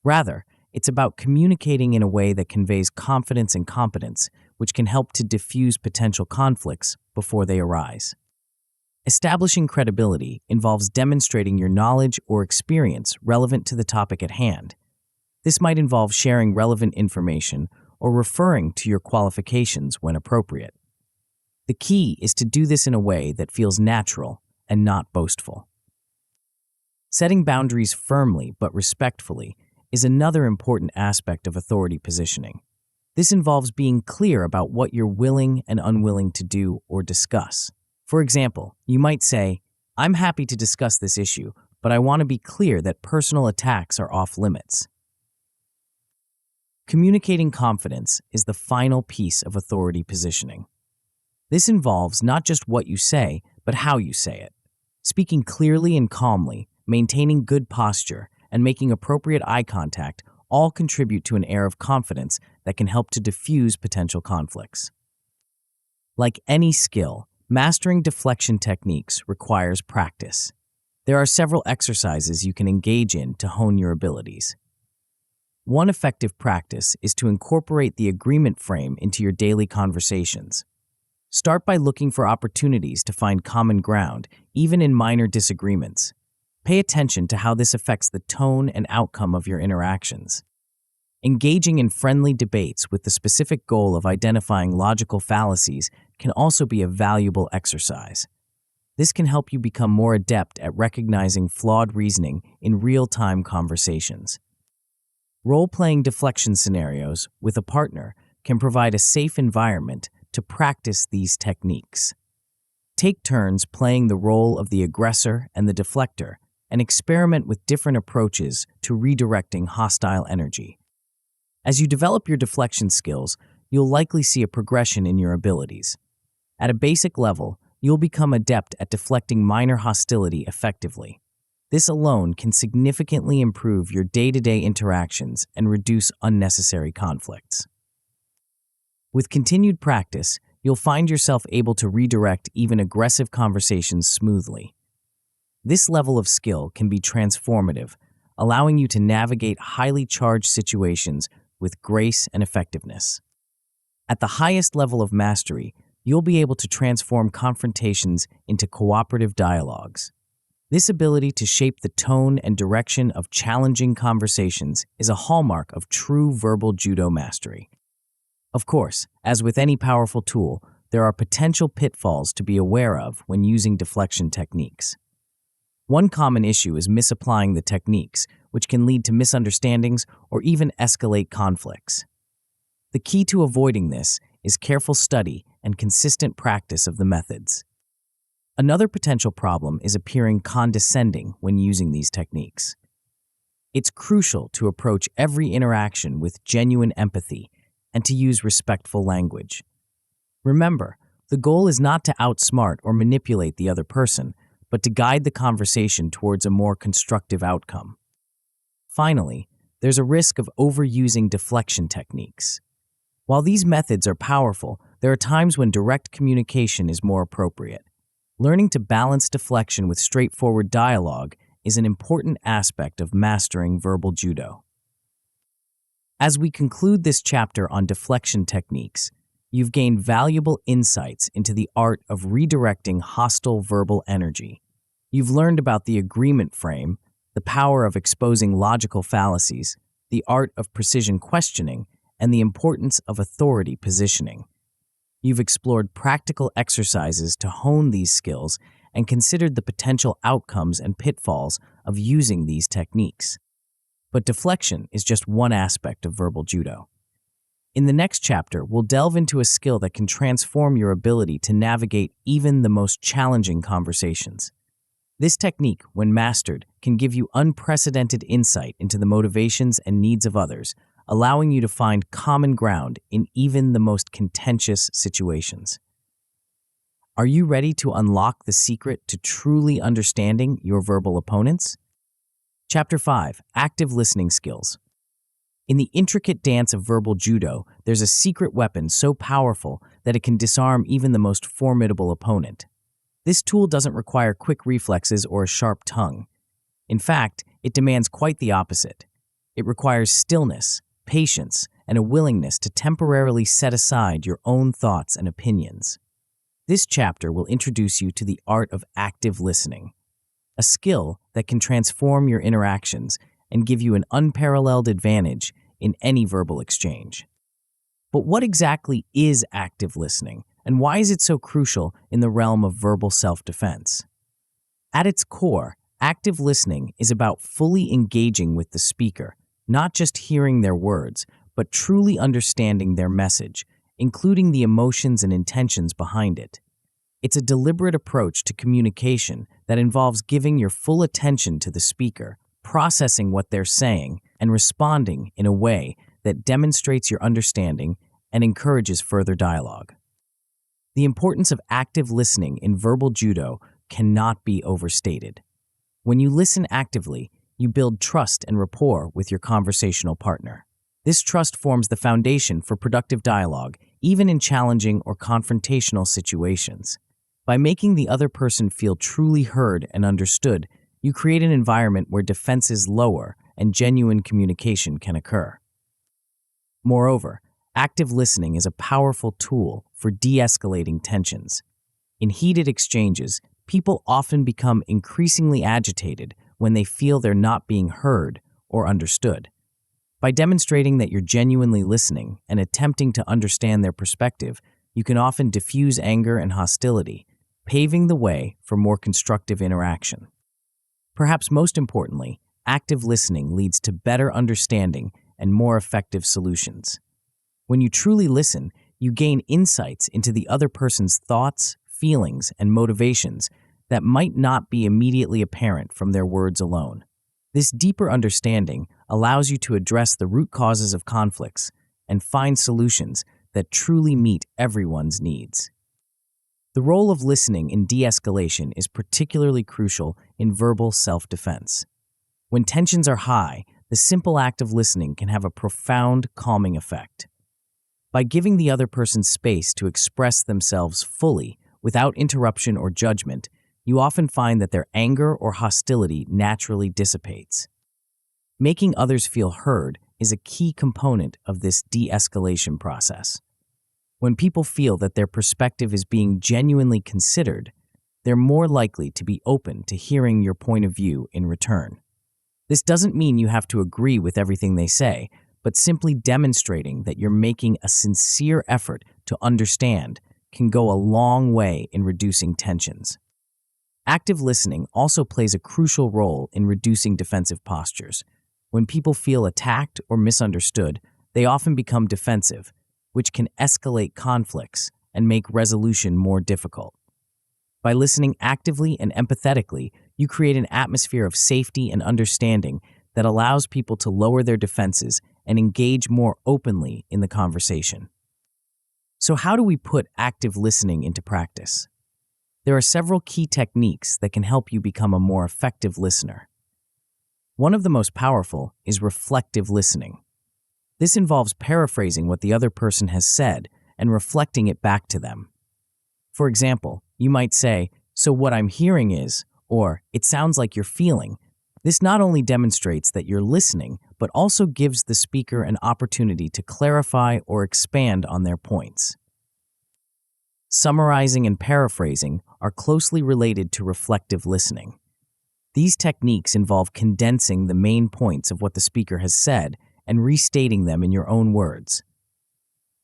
Rather, it's about communicating in a way that conveys confidence and competence, which can help to diffuse potential conflicts before they arise. Establishing credibility involves demonstrating your knowledge or experience relevant to the topic at hand. This might involve sharing relevant information or referring to your qualifications when appropriate. The key is to do this in a way that feels natural and not boastful. Setting boundaries firmly but respectfully is another important aspect of authority positioning. This involves being clear about what you're willing and unwilling to do or discuss. For example, you might say, "I'm happy to discuss this issue, but I want to be clear that personal attacks are off limits." Communicating confidence is the final piece of authority positioning. This involves not just what you say, but how you say it. Speaking clearly and calmly, maintaining good posture, and making appropriate eye contact all contribute to an air of confidence that can help to diffuse potential conflicts. Like any skill, mastering deflection techniques requires practice. There are several exercises you can engage in to hone your abilities. One effective practice is to incorporate the agreement frame into your daily conversations. Start by looking for opportunities to find common ground, even in minor disagreements. Pay attention to how this affects the tone and outcome of your interactions. Engaging in friendly debates with the specific goal of identifying logical fallacies can also be a valuable exercise. This can help you become more adept at recognizing flawed reasoning in real-time conversations. Role-playing deflection scenarios with a partner can provide a safe environment to practice these techniques. Take turns playing the role of the aggressor and the deflector, and experiment with different approaches to redirecting hostile energy. As you develop your deflection skills, you'll likely see a progression in your abilities. At a basic level, you'll become adept at deflecting minor hostility effectively. This alone can significantly improve your day-to-day interactions and reduce unnecessary conflicts. With continued practice, you'll find yourself able to redirect even aggressive conversations smoothly. This level of skill can be transformative, allowing you to navigate highly charged situations with grace and effectiveness. At the highest level of mastery, you'll be able to transform confrontations into cooperative dialogues. This ability to shape the tone and direction of challenging conversations is a hallmark of true verbal judo mastery. Of course, as with any powerful tool, there are potential pitfalls to be aware of when using deflection techniques. One common issue is misapplying the techniques, which can lead to misunderstandings or even escalate conflicts. The key to avoiding this is careful study and consistent practice of the methods. Another potential problem is appearing condescending when using these techniques. It's crucial to approach every interaction with genuine empathy and to use respectful language. Remember, the goal is not to outsmart or manipulate the other person, but to guide the conversation towards a more constructive outcome. Finally, there's a risk of overusing deflection techniques. While these methods are powerful, there are times when direct communication is more appropriate. Learning to balance deflection with straightforward dialogue is an important aspect of mastering verbal judo. As we conclude this chapter on deflection techniques, you've gained valuable insights into the art of redirecting hostile verbal energy. You've learned about the agreement frame, the power of exposing logical fallacies, the art of precision questioning, and the importance of authority positioning. You've explored practical exercises to hone these skills and considered the potential outcomes and pitfalls of using these techniques. But deflection is just one aspect of verbal judo. In the next chapter, we'll delve into a skill that can transform your ability to navigate even the most challenging conversations. This technique, when mastered, can give you unprecedented insight into the motivations and needs of others, allowing you to find common ground in even the most contentious situations. Are you ready to unlock the secret to truly understanding your verbal opponents? Chapter 5: Active Listening Skills. In the intricate dance of verbal judo, there's a secret weapon so powerful that it can disarm even the most formidable opponent. This tool doesn't require quick reflexes or a sharp tongue. In fact, it demands quite the opposite. It requires stillness, patience, and a willingness to temporarily set aside your own thoughts and opinions. This chapter will introduce you to the art of active listening, a skill that can transform your interactions and give you an unparalleled advantage in any verbal exchange. But what exactly is active listening, and why is it so crucial in the realm of verbal self-defense? At its core, active listening is about fully engaging with the speaker, not just hearing their words, but truly understanding their message, including the emotions and intentions behind it. It's a deliberate approach to communication that involves giving your full attention to the speaker, processing what they're saying, and responding in a way that demonstrates your understanding and encourages further dialogue. The importance of active listening in verbal judo cannot be overstated. When you listen actively, you build trust and rapport with your conversational partner. This trust forms the foundation for productive dialogue, even in challenging or confrontational situations. By making the other person feel truly heard and understood, you create an environment where defenses lower and genuine communication can occur. Moreover, active listening is a powerful tool for de-escalating tensions. In heated exchanges, people often become increasingly agitated when they feel they're not being heard or understood. By demonstrating that you're genuinely listening and attempting to understand their perspective, you can often diffuse anger and hostility, paving the way for more constructive interaction. Perhaps most importantly, active listening leads to better understanding and more effective solutions. When you truly listen, you gain insights into the other person's thoughts, feelings, and motivations that might not be immediately apparent from their words alone. This deeper understanding allows you to address the root causes of conflicts and find solutions that truly meet everyone's needs. The role of listening in de-escalation is particularly crucial in verbal self-defense. When tensions are high, the simple act of listening can have a profound calming effect. By giving the other person space to express themselves fully, without interruption or judgment, you often find that their anger or hostility naturally dissipates. Making others feel heard is a key component of this de-escalation process. When people feel that their perspective is being genuinely considered, they're more likely to be open to hearing your point of view in return. This doesn't mean you have to agree with everything they say, but simply demonstrating that you're making a sincere effort to understand can go a long way in reducing tensions. Active listening also plays a crucial role in reducing defensive postures. When people feel attacked or misunderstood, they often become defensive, which can escalate conflicts and make resolution more difficult. By listening actively and empathetically, you create an atmosphere of safety and understanding that allows people to lower their defenses and engage more openly in the conversation. So how do we put active listening into practice? There are several key techniques that can help you become a more effective listener. One of the most powerful is reflective listening. This involves paraphrasing what the other person has said and reflecting it back to them. For example, you might say, "So what I'm hearing is," or "It sounds like you're feeling." This not only demonstrates that you're listening, but also gives the speaker an opportunity to clarify or expand on their points. Summarizing and paraphrasing are closely related to reflective listening. These techniques involve condensing the main points of what the speaker has said and restating them in your own words.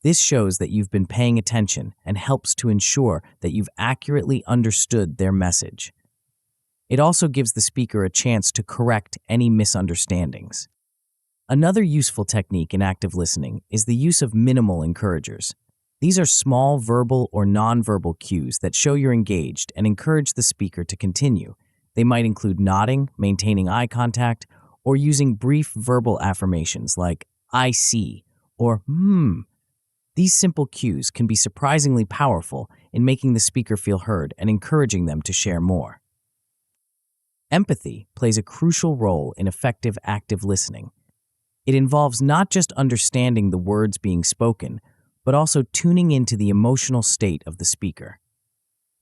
This shows that you've been paying attention and helps to ensure that you've accurately understood their message. It also gives the speaker a chance to correct any misunderstandings. Another useful technique in active listening is the use of minimal encouragers. These are small verbal or nonverbal cues that show you're engaged and encourage the speaker to continue. They might include nodding, maintaining eye contact, or using brief verbal affirmations like "I see" or These simple cues can be surprisingly powerful in making the speaker feel heard and encouraging them to share more. Empathy plays a crucial role in effective active listening. It involves not just understanding the words being spoken, but also tuning into the emotional state of the speaker.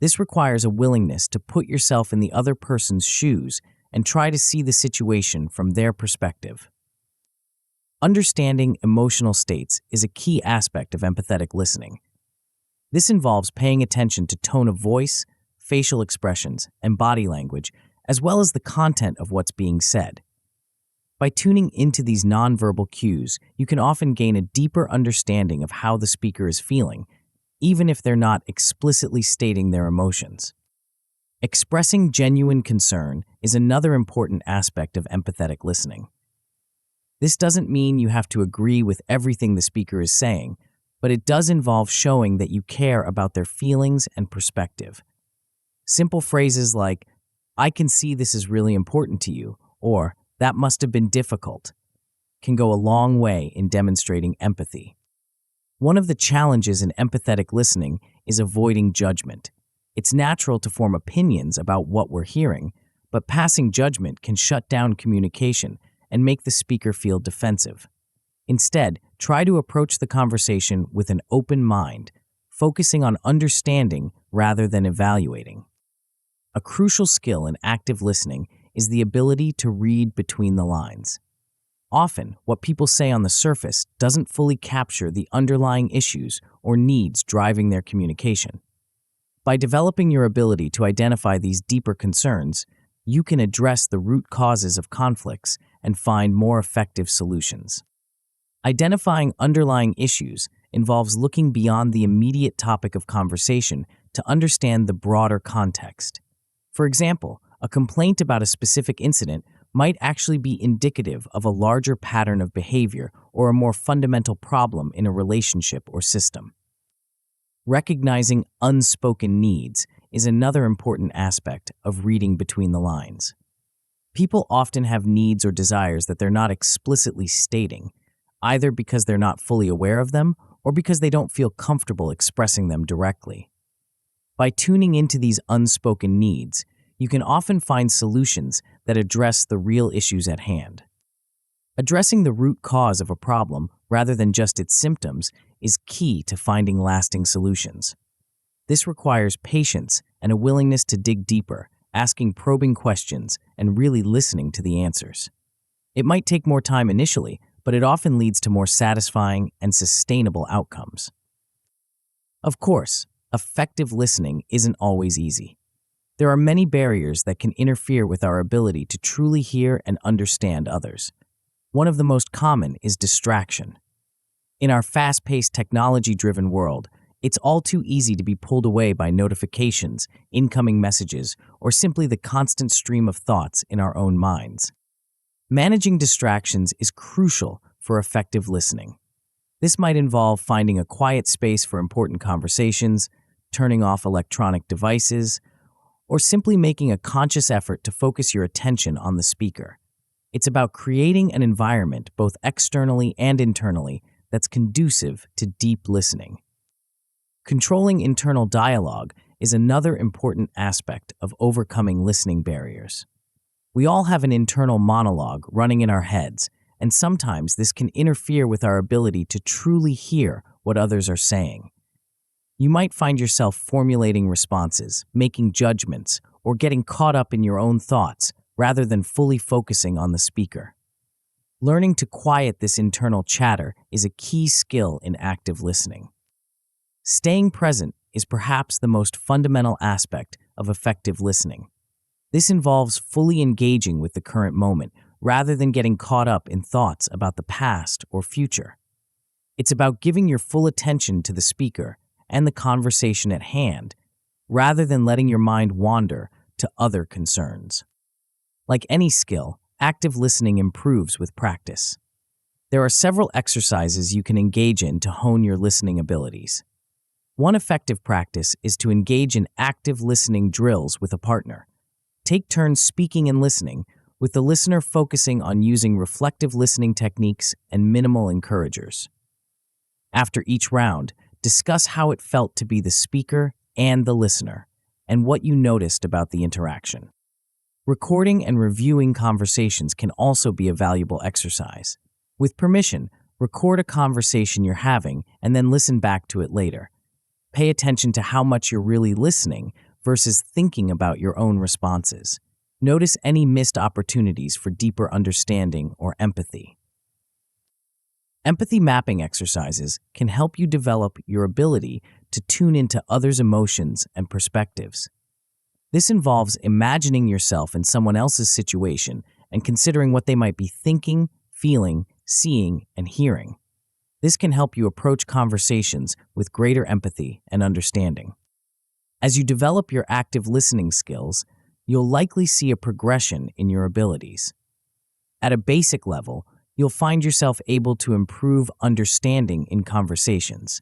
This requires a willingness to put yourself in the other person's shoes and try to see the situation from their perspective. Understanding emotional states is a key aspect of empathetic listening. This involves paying attention to tone of voice, facial expressions, and body language, as well as the content of what's being said. By tuning into these nonverbal cues, you can often gain a deeper understanding of how the speaker is feeling, even if they're not explicitly stating their emotions. Expressing genuine concern is another important aspect of empathetic listening. This doesn't mean you have to agree with everything the speaker is saying, but it does involve showing that you care about their feelings and perspective. Simple phrases like, "I can see this is really important to you," or "that must have been difficult," can go a long way in demonstrating empathy. One of the challenges in empathetic listening is avoiding judgment. It's natural to form opinions about what we're hearing, but passing judgment can shut down communication and make the speaker feel defensive. Instead, try to approach the conversation with an open mind, focusing on understanding rather than evaluating. A crucial skill in active listening is the ability to read between the lines. Often, what people say on the surface doesn't fully capture the underlying issues or needs driving their communication. By developing your ability to identify these deeper concerns, you can address the root causes of conflicts and find more effective solutions. Identifying underlying issues involves looking beyond the immediate topic of conversation to understand the broader context. For example, a complaint about a specific incident might actually be indicative of a larger pattern of behavior or a more fundamental problem in a relationship or system. Recognizing unspoken needs is another important aspect of reading between the lines. People often have needs or desires that they're not explicitly stating, either because they're not fully aware of them or because they don't feel comfortable expressing them directly. By tuning into these unspoken needs, you can often find solutions that address the real issues at hand. Addressing the root cause of a problem rather than just its symptoms is key to finding lasting solutions. This requires patience and a willingness to dig deeper, asking probing questions and really listening to the answers. It might take more time initially, but it often leads to more satisfying and sustainable outcomes. Of course, effective listening isn't always easy. There are many barriers that can interfere with our ability to truly hear and understand others. One of the most common is distraction. In our fast-paced, technology-driven world, it's all too easy to be pulled away by notifications, incoming messages, or simply the constant stream of thoughts in our own minds. Managing distractions is crucial for effective listening. This might involve finding a quiet space for important conversations, turning off electronic devices, or simply making a conscious effort to focus your attention on the speaker. It's about creating an environment, both externally and internally, that's conducive to deep listening. Controlling internal dialogue is another important aspect of overcoming listening barriers. We all have an internal monologue running in our heads, and sometimes this can interfere with our ability to truly hear what others are saying. You might find yourself formulating responses, making judgments, or getting caught up in your own thoughts rather than fully focusing on the speaker. Learning to quiet this internal chatter is a key skill in active listening. Staying present is perhaps the most fundamental aspect of effective listening. This involves fully engaging with the current moment rather than getting caught up in thoughts about the past or future. It's about giving your full attention to the speaker and the conversation at hand, rather than letting your mind wander to other concerns. Like any skill, active listening improves with practice. There are several exercises you can engage in to hone your listening abilities. One effective practice is to engage in active listening drills with a partner. Take turns speaking and listening, with the listener focusing on using reflective listening techniques and minimal encouragers. After each round, discuss how it felt to be the speaker and the listener, and what you noticed about the interaction. Recording and reviewing conversations can also be a valuable exercise. With permission, record a conversation you're having and then listen back to it later. Pay attention to how much you're really listening versus thinking about your own responses. Notice any missed opportunities for deeper understanding or empathy. Empathy mapping exercises can help you develop your ability to tune into others' emotions and perspectives. This involves imagining yourself in someone else's situation and considering what they might be thinking, feeling, seeing, and hearing. This can help you approach conversations with greater empathy and understanding. As you develop your active listening skills, you'll likely see a progression in your abilities. At a basic level, you'll find yourself able to improve understanding in conversations.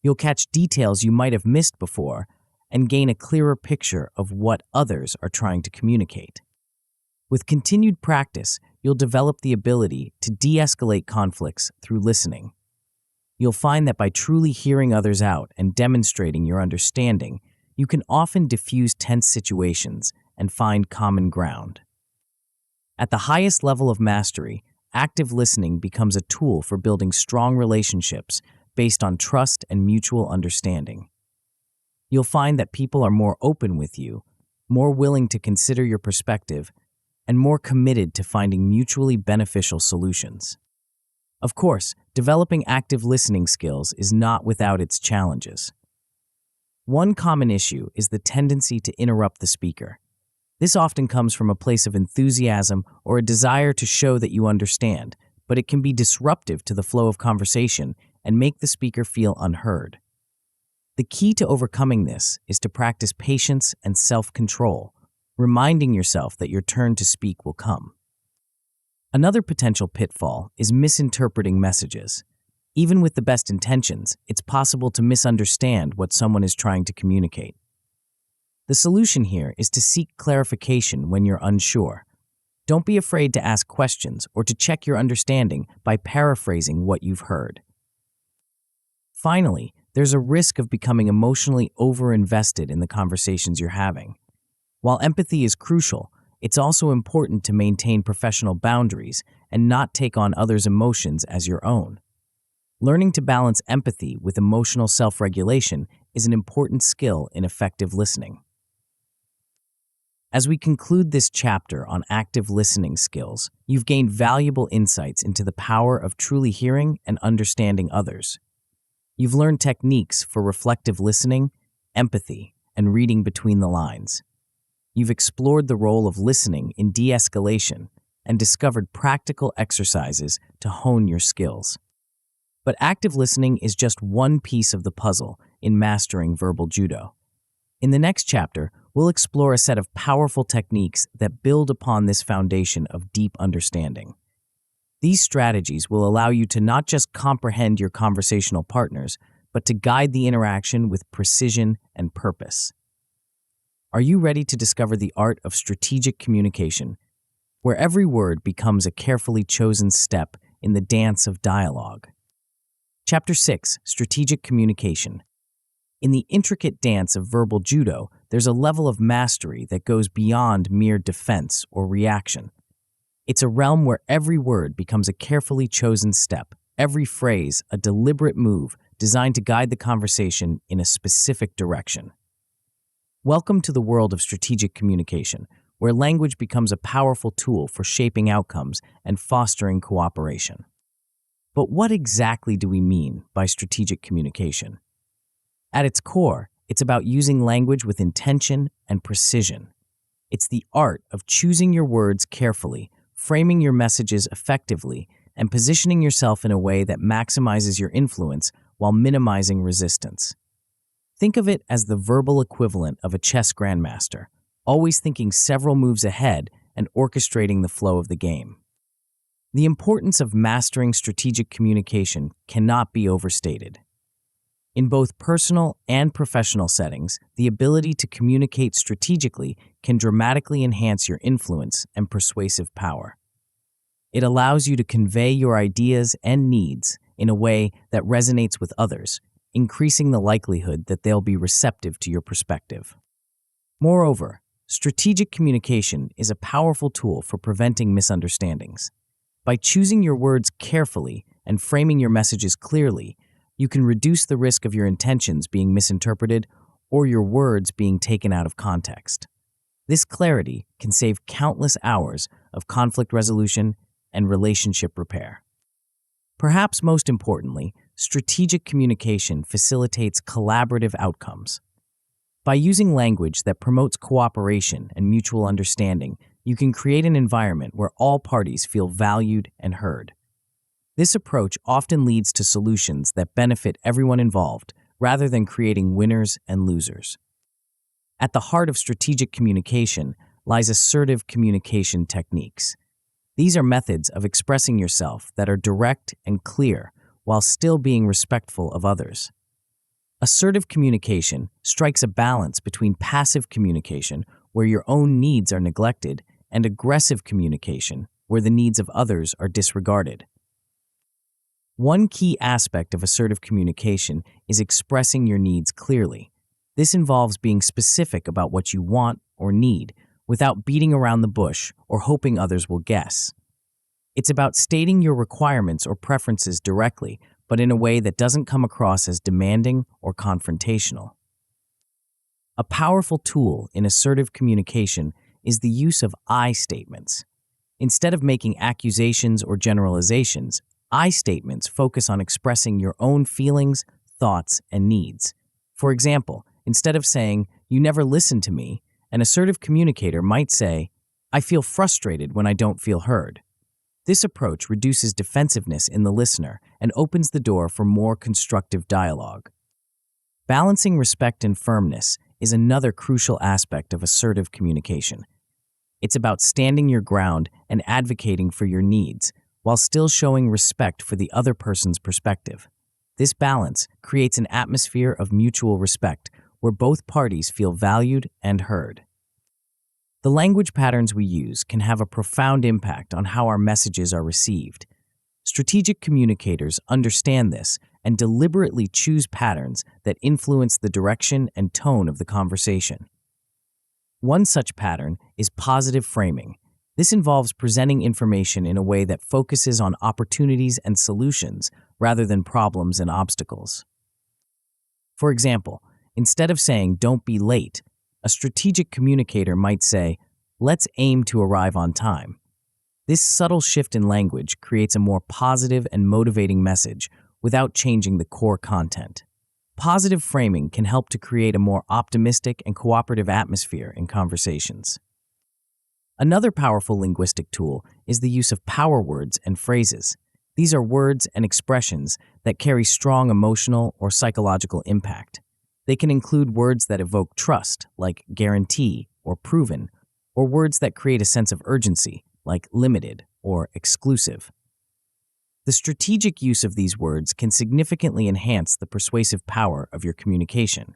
You'll catch details you might have missed before and gain a clearer picture of what others are trying to communicate. With continued practice, you'll develop the ability to de-escalate conflicts through listening. You'll find that by truly hearing others out and demonstrating your understanding, you can often diffuse tense situations and find common ground. At the highest level of mastery, active listening becomes a tool for building strong relationships based on trust and mutual understanding. You'll find that people are more open with you, more willing to consider your perspective, and more committed to finding mutually beneficial solutions. Of course, developing active listening skills is not without its challenges. One common issue is the tendency to interrupt the speaker. This often comes from a place of enthusiasm or a desire to show that you understand, but it can be disruptive to the flow of conversation and make the speaker feel unheard. The key to overcoming this is to practice patience and self-control, reminding yourself that your turn to speak will come. Another potential pitfall is misinterpreting messages. Even with the best intentions, it's possible to misunderstand what someone is trying to communicate. The solution here is to seek clarification when you're unsure. Don't be afraid to ask questions or to check your understanding by paraphrasing what you've heard. Finally, there's a risk of becoming emotionally over-invested in the conversations you're having. While empathy is crucial, it's also important to maintain professional boundaries and not take on others' emotions as your own. Learning to balance empathy with emotional self-regulation is an important skill in effective listening. As we conclude this chapter on active listening skills, you've gained valuable insights into the power of truly hearing and understanding others. You've learned techniques for reflective listening, empathy, and reading between the lines. You've explored the role of listening in de-escalation and discovered practical exercises to hone your skills. But active listening is just one piece of the puzzle in mastering verbal judo. In the next chapter, we'll explore a set of powerful techniques that build upon this foundation of deep understanding. These strategies will allow you to not just comprehend your conversational partners, but to guide the interaction with precision and purpose. Are you ready to discover the art of strategic communication, where every word becomes a carefully chosen step in the dance of dialogue? Chapter 6, Strategic Communication. In the intricate dance of verbal judo, there's a level of mastery that goes beyond mere defense or reaction. It's a realm where every word becomes a carefully chosen step, every phrase a deliberate move designed to guide the conversation in a specific direction. Welcome to the world of strategic communication, where language becomes a powerful tool for shaping outcomes and fostering cooperation. But what exactly do we mean by strategic communication? At its core, it's about using language with intention and precision. It's the art of choosing your words carefully, framing your messages effectively, and positioning yourself in a way that maximizes your influence while minimizing resistance. Think of it as the verbal equivalent of a chess grandmaster, always thinking several moves ahead and orchestrating the flow of the game. The importance of mastering strategic communication cannot be overstated. In both personal and professional settings, the ability to communicate strategically can dramatically enhance your influence and persuasive power. It allows you to convey your ideas and needs in a way that resonates with others, increasing the likelihood that they'll be receptive to your perspective. Moreover, strategic communication is a powerful tool for preventing misunderstandings. By choosing your words carefully and framing your messages clearly, you can reduce the risk of your intentions being misinterpreted or your words being taken out of context. This clarity can save countless hours of conflict resolution and relationship repair. Perhaps most importantly, strategic communication facilitates collaborative outcomes. By using language that promotes cooperation and mutual understanding, you can create an environment where all parties feel valued and heard. This approach often leads to solutions that benefit everyone involved, rather than creating winners and losers. At the heart of strategic communication lies assertive communication techniques. These are methods of expressing yourself that are direct and clear while still being respectful of others. Assertive communication strikes a balance between passive communication, where your own needs are neglected, and aggressive communication, where the needs of others are disregarded. One key aspect of assertive communication is expressing your needs clearly. This involves being specific about what you want or need, without beating around the bush or hoping others will guess. It's about stating your requirements or preferences directly, but in a way that doesn't come across as demanding or confrontational. A powerful tool in assertive communication is the use of I statements. Instead of making accusations or generalizations, I statements focus on expressing your own feelings, thoughts, and needs. For example, instead of saying, "You never listen to me," an assertive communicator might say, "I feel frustrated when I don't feel heard." This approach reduces defensiveness in the listener and opens the door for more constructive dialogue. Balancing respect and firmness is another crucial aspect of assertive communication. It's about standing your ground and advocating for your needs, while still showing respect for the other person's perspective. This balance creates an atmosphere of mutual respect where both parties feel valued and heard. The language patterns we use can have a profound impact on how our messages are received. Strategic communicators understand this and deliberately choose patterns that influence the direction and tone of the conversation. One such pattern is positive framing. This involves presenting information in a way that focuses on opportunities and solutions rather than problems and obstacles. For example, instead of saying, "Don't be late," a strategic communicator might say, "Let's aim to arrive on time." This subtle shift in language creates a more positive and motivating message without changing the core content. Positive framing can help to create a more optimistic and cooperative atmosphere in conversations. Another powerful linguistic tool is the use of power words and phrases. These are words and expressions that carry strong emotional or psychological impact. They can include words that evoke trust, like guarantee or proven, or words that create a sense of urgency, like limited or exclusive. The strategic use of these words can significantly enhance the persuasive power of your communication.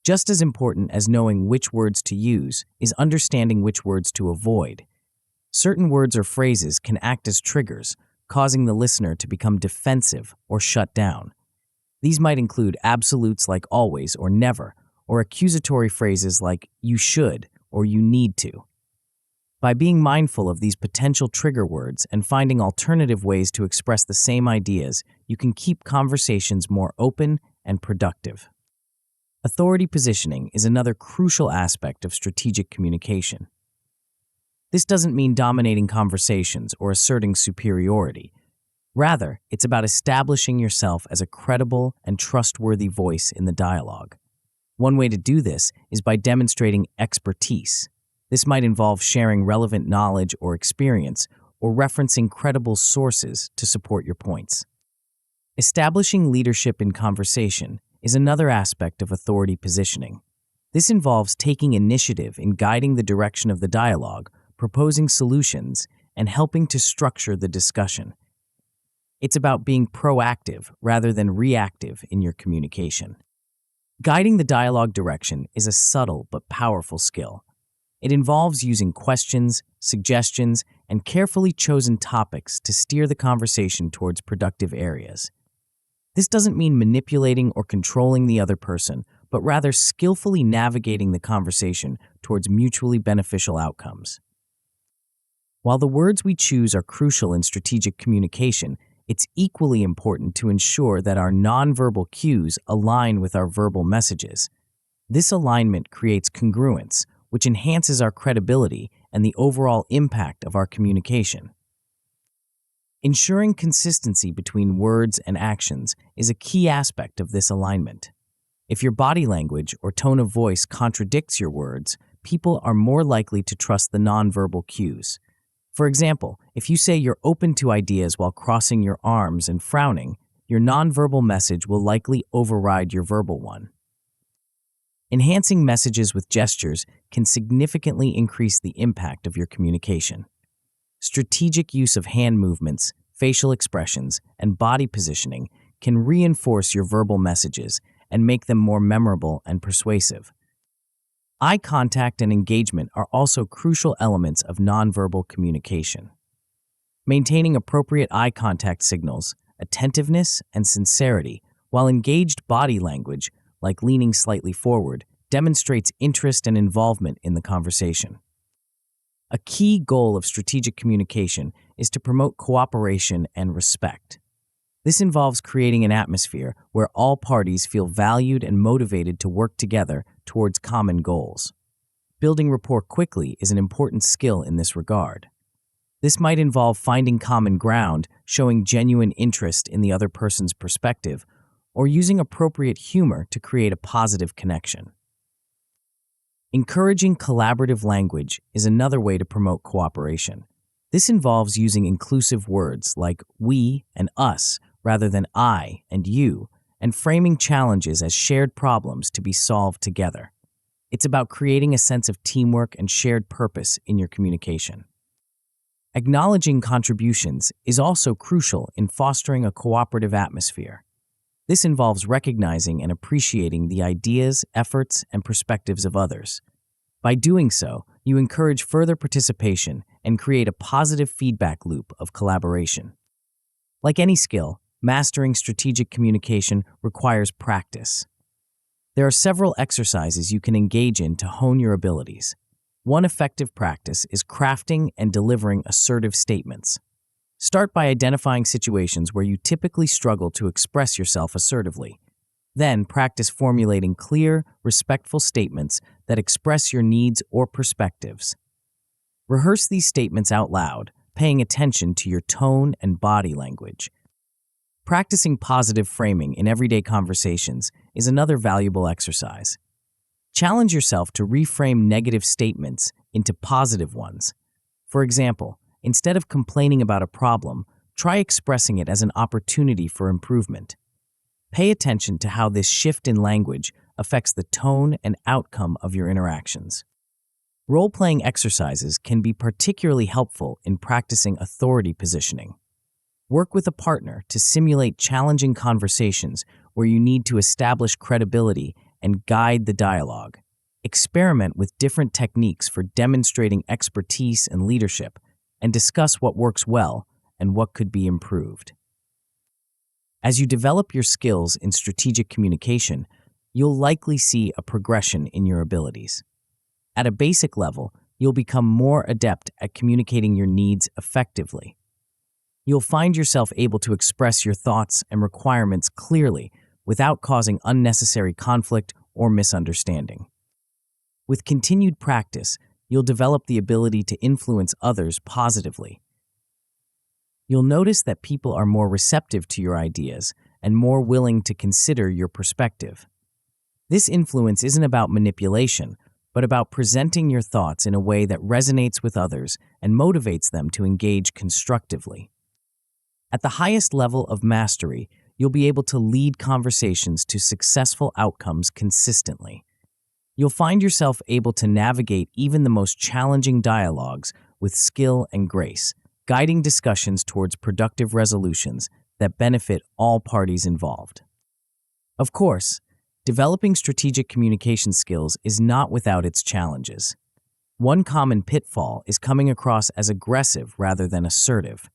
Just as important as knowing which words to use is understanding which words to avoid. Certain words or phrases can act as triggers, causing the listener to become defensive or shut down. These might include absolutes like always or never, or accusatory phrases like "you should" or "you need to." By being mindful of these potential trigger words and finding alternative ways to express the same ideas, you can keep conversations more open and productive. Authority positioning is another crucial aspect of strategic communication. This doesn't mean dominating conversations or asserting superiority. Rather, it's about establishing yourself as a credible and trustworthy voice in the dialogue. One way to do this is by demonstrating expertise. This might involve sharing relevant knowledge or experience, or referencing credible sources to support your points. Establishing leadership in conversation is another aspect of authority positioning. This involves taking initiative in guiding the direction of the dialogue, proposing solutions, and helping to structure the discussion. It's about being proactive rather than reactive in your communication. Guiding the dialogue direction is a subtle but powerful skill. It involves using questions, suggestions, and carefully chosen topics to steer the conversation towards productive areas. This doesn't mean manipulating or controlling the other person, but rather skillfully navigating the conversation towards mutually beneficial outcomes. While the words we choose are crucial in strategic communication, it's equally important to ensure that our nonverbal cues align with our verbal messages. This alignment creates congruence, which enhances our credibility and the overall impact of our communication. Ensuring consistency between words and actions is a key aspect of this alignment. If your body language or tone of voice contradicts your words, people are more likely to trust the nonverbal cues. For example, if you say you're open to ideas while crossing your arms and frowning, your nonverbal message will likely override your verbal one. Enhancing messages with gestures can significantly increase the impact of your communication. Strategic use of hand movements, facial expressions, and body positioning can reinforce your verbal messages and make them more memorable and persuasive. Eye contact and engagement are also crucial elements of nonverbal communication. Maintaining appropriate eye contact signals attentiveness and sincerity, while engaged body language, like leaning slightly forward, demonstrates interest and involvement in the conversation. A key goal of strategic communication is to promote cooperation and respect. This involves creating an atmosphere where all parties feel valued and motivated to work together towards common goals. Building rapport quickly is an important skill in this regard. This might involve finding common ground, showing genuine interest in the other person's perspective, or using appropriate humor to create a positive connection. Encouraging collaborative language is another way to promote cooperation. This involves using inclusive words like we and us rather than I and you, and framing challenges as shared problems to be solved together. It's about creating a sense of teamwork and shared purpose in your communication. Acknowledging contributions is also crucial in fostering a cooperative atmosphere. This involves recognizing and appreciating the ideas, efforts, and perspectives of others. By doing so, you encourage further participation and create a positive feedback loop of collaboration. Like any skill, mastering strategic communication requires practice. There are several exercises you can engage in to hone your abilities. One effective practice is crafting and delivering assertive statements. Start by identifying situations where you typically struggle to express yourself assertively. Then practice formulating clear, respectful statements that express your needs or perspectives. Rehearse these statements out loud, paying attention to your tone and body language. Practicing positive framing in everyday conversations is another valuable exercise. Challenge yourself to reframe negative statements into positive ones. For example, instead of complaining about a problem, try expressing it as an opportunity for improvement. Pay attention to how this shift in language affects the tone and outcome of your interactions. Role-playing exercises can be particularly helpful in practicing authority positioning. Work with a partner to simulate challenging conversations where you need to establish credibility and guide the dialogue. Experiment with different techniques for demonstrating expertise and leadership, and discuss what works well and what could be improved. As you develop your skills in strategic communication, you'll likely see a progression in your abilities. At a basic level, you'll become more adept at communicating your needs effectively. You'll find yourself able to express your thoughts and requirements clearly without causing unnecessary conflict or misunderstanding. With continued practice, you'll develop the ability to influence others positively. You'll notice that people are more receptive to your ideas and more willing to consider your perspective. This influence isn't about manipulation, but about presenting your thoughts in a way that resonates with others and motivates them to engage constructively. At the highest level of mastery, you'll be able to lead conversations to successful outcomes consistently. You'll find yourself able to navigate even the most challenging dialogues with skill and grace, guiding discussions towards productive resolutions that benefit all parties involved. Of course, developing strategic communication skills is not without its challenges. One common pitfall is coming across as aggressive rather than assertive.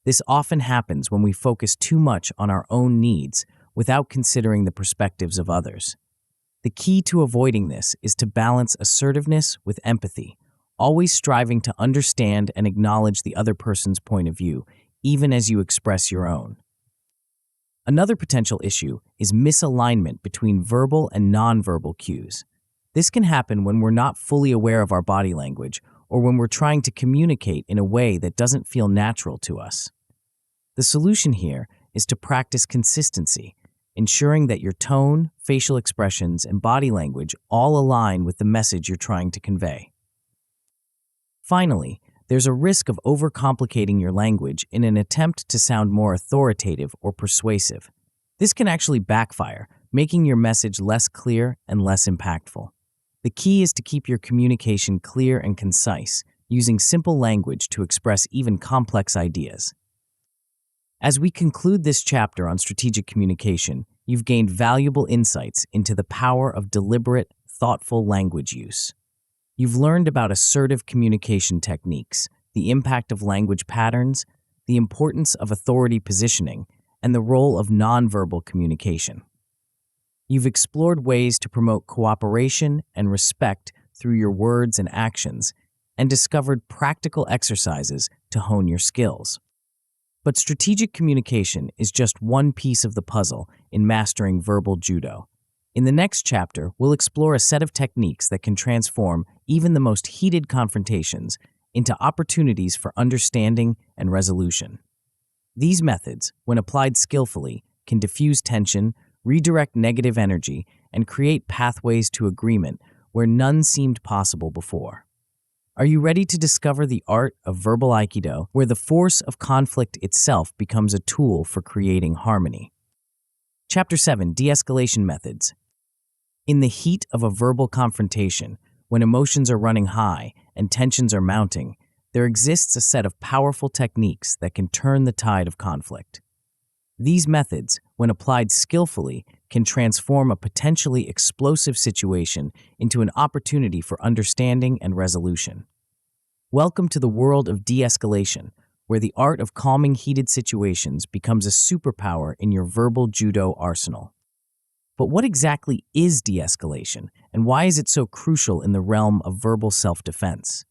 This often happens when we focus too much on our own needs without considering the perspectives of others. The key to avoiding this is to balance assertiveness with empathy, always striving to understand and acknowledge the other person's point of view, even as you express your own. Another potential issue is misalignment between verbal and nonverbal cues. This can happen when we're not fully aware of our body language or when we're trying to communicate in a way that doesn't feel natural to us. The solution here is to practice consistency. ensuring that your tone, facial expressions, and body language all align with the message you're trying to convey. Finally, there's a risk of overcomplicating your language in an attempt to sound more authoritative or persuasive. This can actually backfire, making your message less clear and less impactful. The key is to keep your communication clear and concise, using simple language to express even complex ideas. As we conclude this chapter on strategic communication, you've gained valuable insights into the power of deliberate, thoughtful language use. You've learned about assertive communication techniques, the impact of language patterns, the importance of authority positioning, and the role of nonverbal communication. You've explored ways to promote cooperation and respect through your words and actions, and discovered practical exercises to hone your skills. But strategic communication is just one piece of the puzzle in mastering verbal judo. In the next chapter, we'll explore a set of techniques that can transform even the most heated confrontations into opportunities for understanding and resolution. These methods, when applied skillfully, can diffuse tension, redirect negative energy, and create pathways to agreement where none seemed possible before. Are you ready to discover the art of verbal Aikido, where the force of conflict itself becomes a tool for creating harmony? Chapter 7: De-escalation Methods. In the heat of a verbal confrontation, when emotions are running high and tensions are mounting, there exists a set of powerful techniques that can turn the tide of conflict. These methods, when applied skillfully, can transform a potentially explosive situation into an opportunity for understanding and resolution. Welcome to the world of de-escalation, where the art of calming heated situations becomes a superpower in your verbal judo arsenal. But what exactly is de-escalation, and why is it so crucial in the realm of verbal self-defense?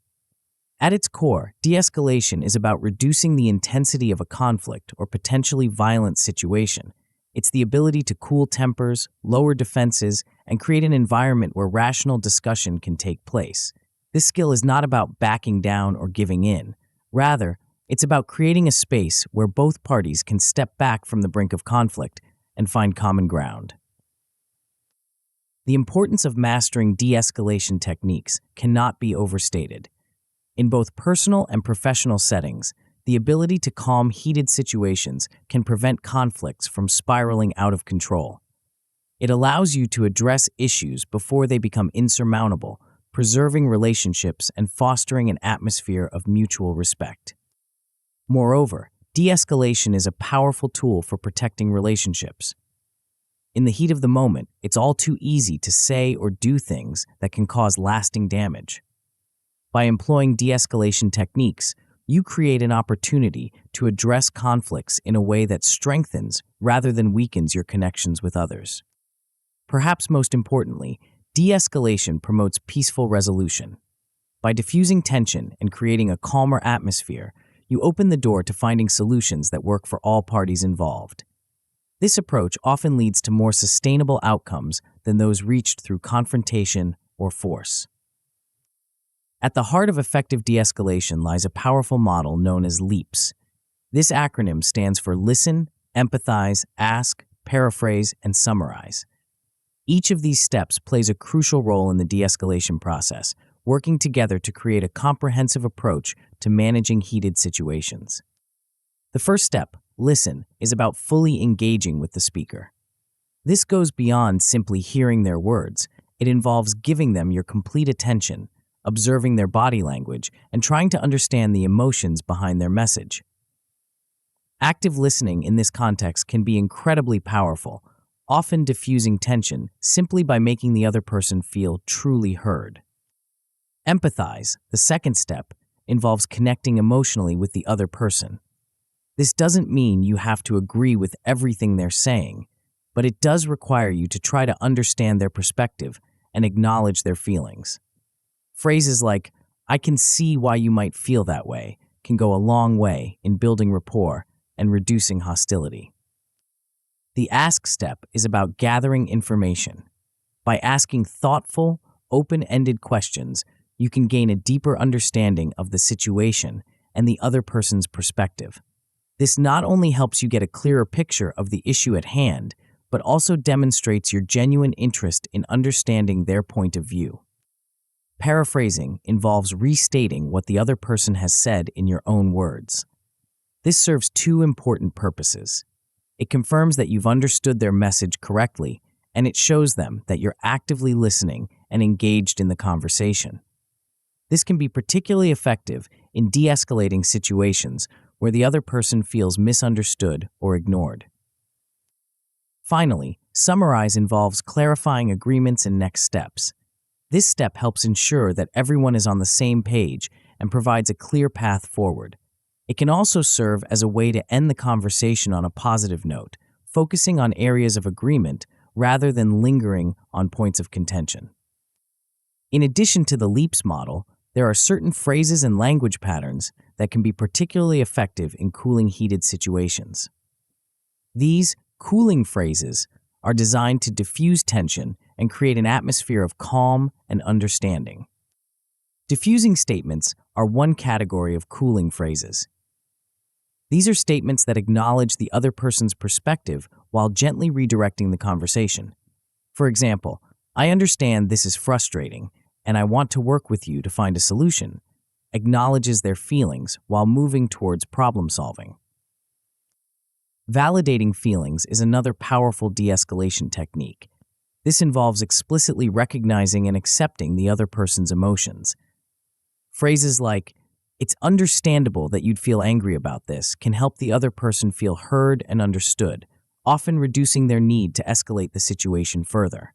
At its core, de-escalation is about reducing the intensity of a conflict or potentially violent situation. It's the ability to cool tempers, lower defenses, and create an environment where rational discussion can take place. This skill is not about backing down or giving in. Rather, it's about creating a space where both parties can step back from the brink of conflict and find common ground. The importance of mastering de-escalation techniques cannot be overstated. In both personal and professional settings, the ability to calm heated situations can prevent conflicts from spiraling out of control. It allows you to address issues before they become insurmountable, preserving relationships and fostering an atmosphere of mutual respect. Moreover, de-escalation is a powerful tool for protecting relationships. In the heat of the moment, it's all too easy to say or do things that can cause lasting damage. By employing de-escalation techniques, you create an opportunity to address conflicts in a way that strengthens rather than weakens your connections with others. Perhaps most importantly, de-escalation promotes peaceful resolution. By diffusing tension and creating a calmer atmosphere, you open the door to finding solutions that work for all parties involved. This approach often leads to more sustainable outcomes than those reached through confrontation or force. At the heart of effective de-escalation lies a powerful model known as LEAPS. This acronym stands for Listen, Empathize, Ask, Paraphrase, and Summarize. Each of these steps plays a crucial role in the de-escalation process, working together to create a comprehensive approach to managing heated situations. The first step, listen, is about fully engaging with the speaker. This goes beyond simply hearing their words. It involves giving them your complete attention, observing their body language, and trying to understand the emotions behind their message. Active listening in this context can be incredibly powerful, often diffusing tension simply by making the other person feel truly heard. Empathize, the second step, involves connecting emotionally with the other person. This doesn't mean you have to agree with everything they're saying, but it does require you to try to understand their perspective and acknowledge their feelings. Phrases like, "I can see why you might feel that way," can go a long way in building rapport and reducing hostility. The ask step is about gathering information. By asking thoughtful, open-ended questions, you can gain a deeper understanding of the situation and the other person's perspective. This not only helps you get a clearer picture of the issue at hand, but also demonstrates your genuine interest in understanding their point of view. Paraphrasing involves restating what the other person has said in your own words. This serves two important purposes. It confirms that you've understood their message correctly, and it shows them that you're actively listening and engaged in the conversation. This can be particularly effective in de-escalating situations where the other person feels misunderstood or ignored. Finally, summarize involves clarifying agreements and next steps. This step helps ensure that everyone is on the same page and provides a clear path forward. It can also serve as a way to end the conversation on a positive note, focusing on areas of agreement rather than lingering on points of contention. In addition to the LEAPS model, there are certain phrases and language patterns that can be particularly effective in cooling heated situations. These cooling phrases are designed to diffuse tension and create an atmosphere of calm and understanding. Diffusing statements are one category of cooling phrases. These are statements that acknowledge the other person's perspective while gently redirecting the conversation. For example, "I understand this is frustrating, and I want to work with you to find a solution," acknowledges their feelings while moving towards problem solving. Validating feelings is another powerful de-escalation technique. This involves explicitly recognizing and accepting the other person's emotions. Phrases like, "It's understandable that you'd feel angry about this," can help the other person feel heard and understood, often reducing their need to escalate the situation further.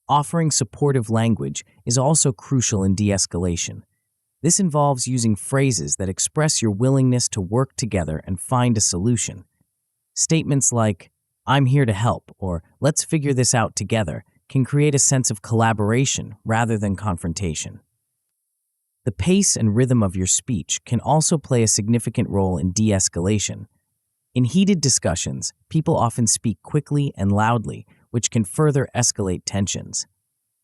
Offering supportive language is also crucial in de-escalation. This involves using phrases that express your willingness to work together and find a solution. Statements like, "I'm here to help," or "Let's figure this out together," can create a sense of collaboration rather than confrontation. The pace and rhythm of your speech can also play a significant role in de-escalation. In heated discussions, people often speak quickly and loudly, which can further escalate tensions.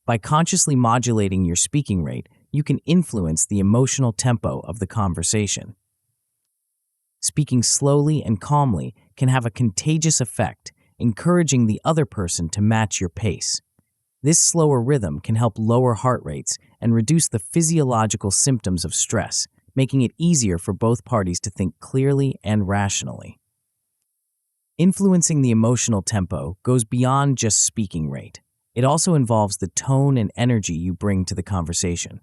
By consciously modulating your speaking rate, you can influence the emotional tempo of the conversation. Speaking slowly and calmly can have a contagious effect, encouraging the other person to match your pace. This slower rhythm can help lower heart rates and reduce the physiological symptoms of stress, making it easier for both parties to think clearly and rationally. Influencing the emotional tempo goes beyond just speaking rate. It also involves the tone and energy you bring to the conversation.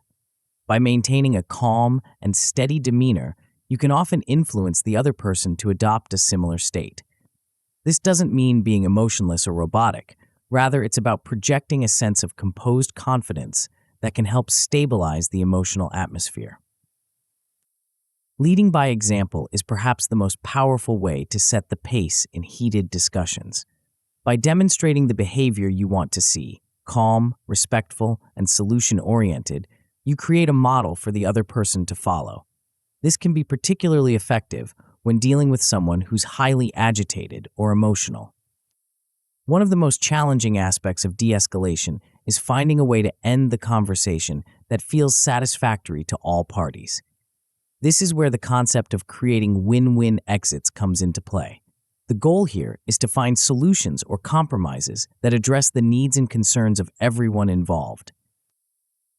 By maintaining a calm and steady demeanor, you can often influence the other person to adopt a similar state. This doesn't mean being emotionless or robotic. Rather, it's about projecting a sense of composed confidence that can help stabilize the emotional atmosphere. Leading by example is perhaps the most powerful way to set the pace in heated discussions. By demonstrating the behavior you want to see, calm, respectful, and solution-oriented, you create a model for the other person to follow. This can be particularly effective when dealing with someone who's highly agitated or emotional. One of the most challenging aspects of de-escalation is finding a way to end the conversation that feels satisfactory to all parties. This is where the concept of creating win-win exits comes into play. The goal here is to find solutions or compromises that address the needs and concerns of everyone involved.